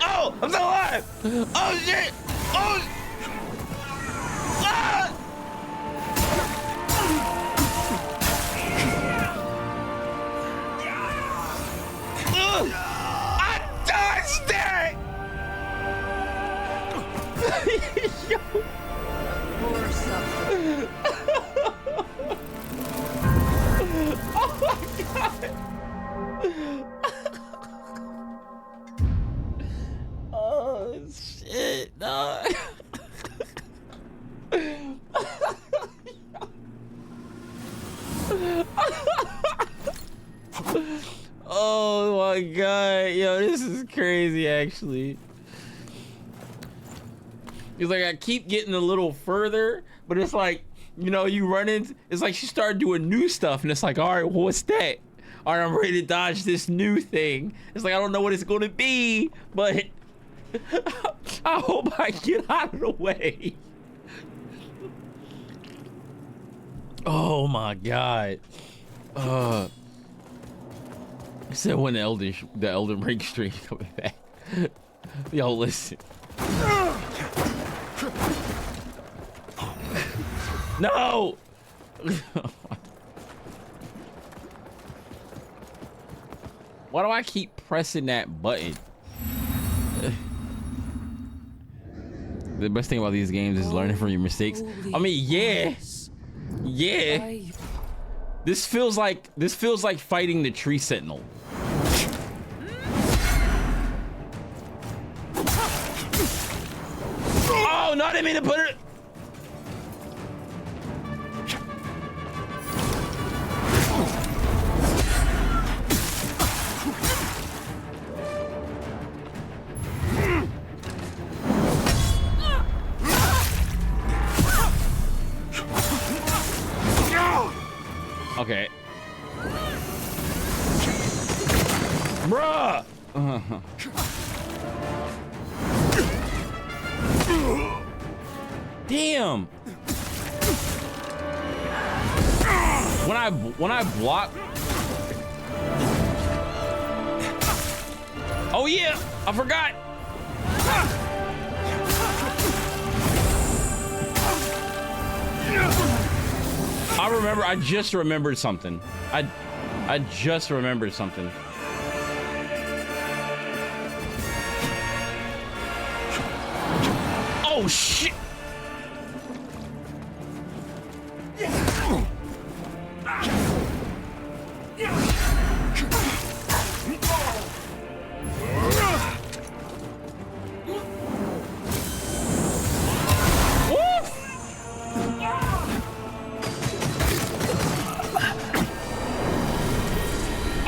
Speaker 1: Oh, I'm still alive! Oh shit! Oh! Ah! I touched it! Yo.
Speaker 2: Poor suffering.
Speaker 1: Oh my god! Oh shit, dog. Oh my god, yo, this is crazy actually. It's like I keep getting a little further, but it's like, you know, you run into, it's like she started doing new stuff and it's like, all right, well, what's that? All right, I'm ready to dodge this new thing. It's like, I don't know what it's gonna be, but I hope I get out of the way. Oh my god. I said when the Elden Ring stream coming back. Yo, listen. No! Why do I keep pressing that button? The best thing about these games is learning from your mistakes. I mean, yeah. Yeah. This feels like fighting the tree sentinel. Oh, no, I didn't mean to put it. Okay. Bruh! Damn! When I block. Oh yeah! I forgot! I remember, I just remembered something. I just remembered something. Oh Oh shit!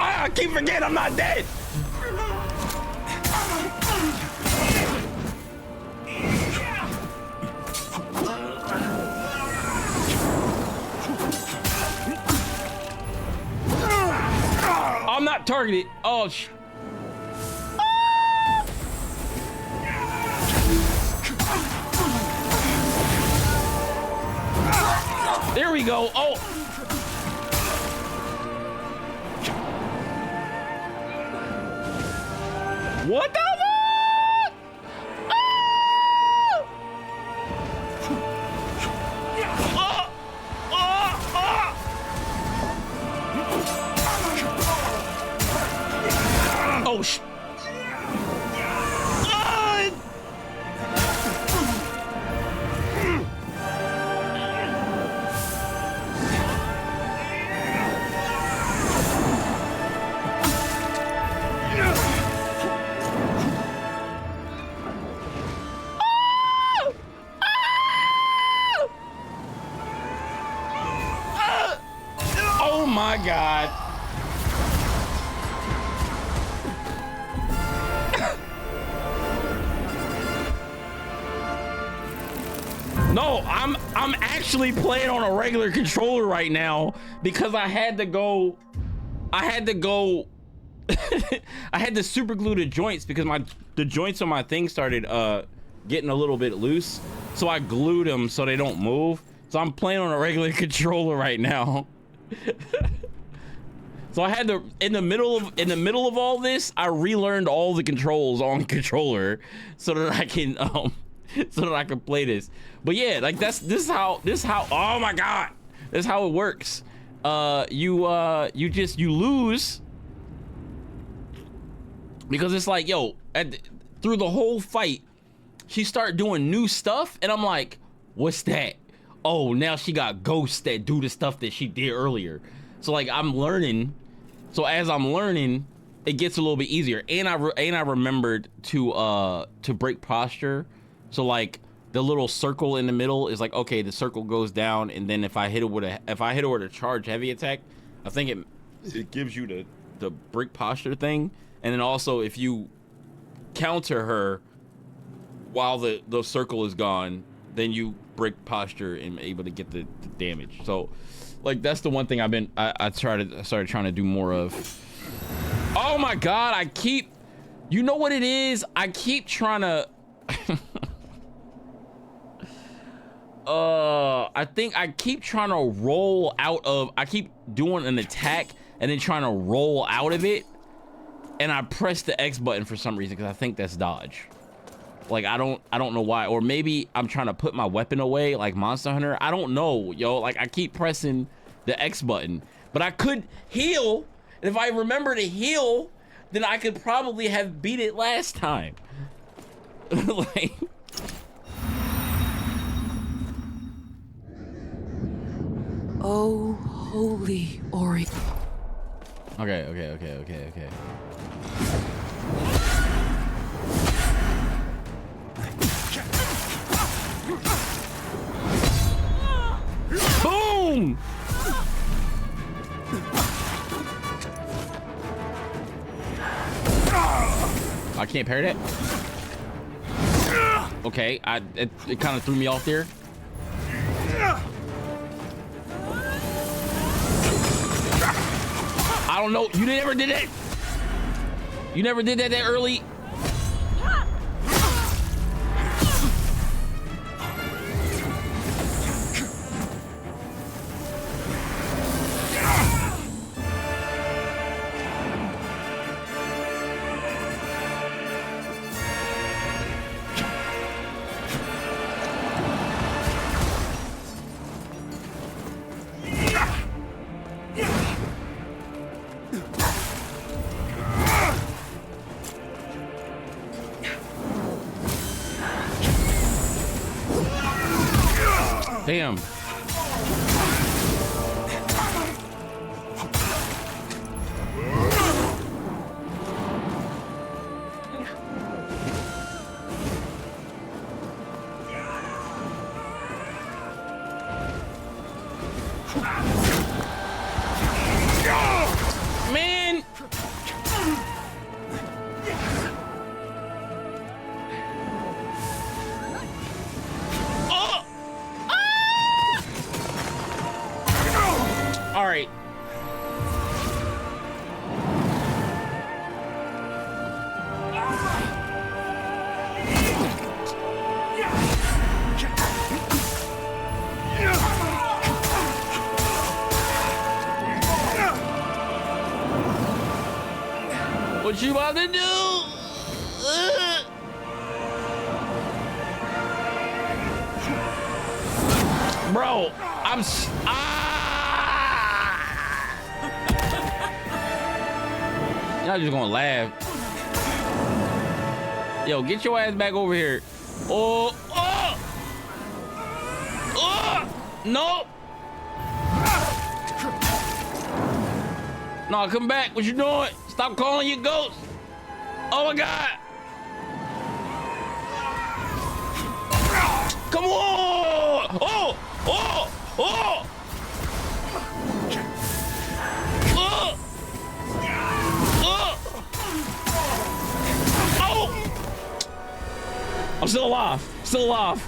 Speaker 1: I keep forgetting I'm not dead. I'm not targeted. Oh, there we go. Oh. What the fuck? Oh, sh. Oh my God. No, I'm actually playing on a regular controller right now because I had to go I had to super glue the joints because the joints on my thing started getting a little bit loose. So I glued them so they don't move. So I'm playing on a regular controller right now. So I had to in the middle of all this, I relearned all the controls on controller so that I can play this. But yeah, like this is how oh my God, this is how it works. You lose because it's like, yo, through the whole fight she start doing new stuff and I'm like, what's that? Oh, now she got ghosts that do the stuff that she did earlier. So like I'm learning. So as I'm learning, it gets a little bit easier. And I remembered to break posture. So like the little circle in the middle is like, okay, the circle goes down, and then if I hit it with a charge heavy attack, I think it gives you the break posture thing. And then also if you counter her while the circle is gone, then you break posture and able to get the damage. So like that's the one thing I started trying to do more of. Oh my God, you know what it is? I keep trying to I think I keep trying to roll out of, I keep doing an attack and then trying to roll out of it, and I press the X button for some reason because I think that's dodge. Like I don't know why, or maybe I'm trying to put my weapon away like Monster Hunter. I don't know, yo. Like I keep pressing the X button, but I could heal. And if I remember to heal, then I could probably have beat it last time. Like.
Speaker 2: Oh, holy Ori.
Speaker 1: Okay. Boom! I can't parry that. Okay, it kind of threw me off there. I don't know. You never did it. You never did that early. Damn. Man. Oh. Ah! All right. What you about to do? Bro, Y'all just gonna laugh. Yo, get your ass back over here. Oh, oh, oh, no. No, come back. What you doing? Stop calling your ghosts. Oh my God. Come on. Oh, oh, oh. Oh. Oh. Oh. I'm still alive. Still alive.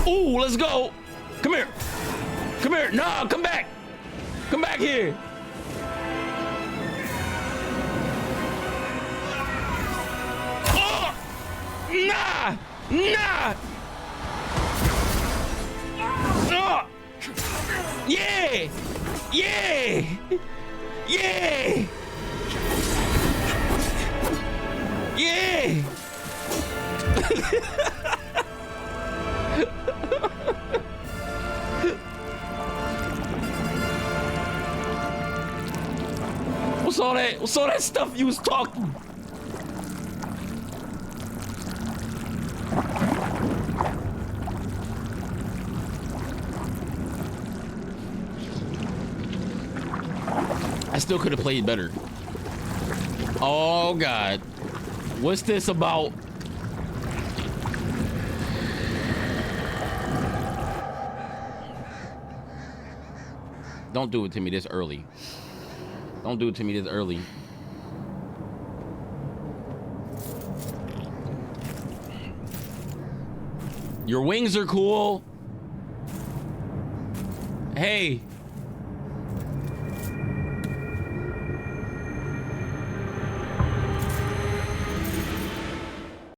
Speaker 1: Ooh, let's go. Come here. Come here. No, come back. Come back here. Oh! Nah! Nah! Oh! Yeah! Yeah! Yeah! Yeah! What's all that stuff you was talking? I still could have played better. Oh God. What's this about? Don't do it to me this early. Don't do it to me this early. Your wings are cool. Hey.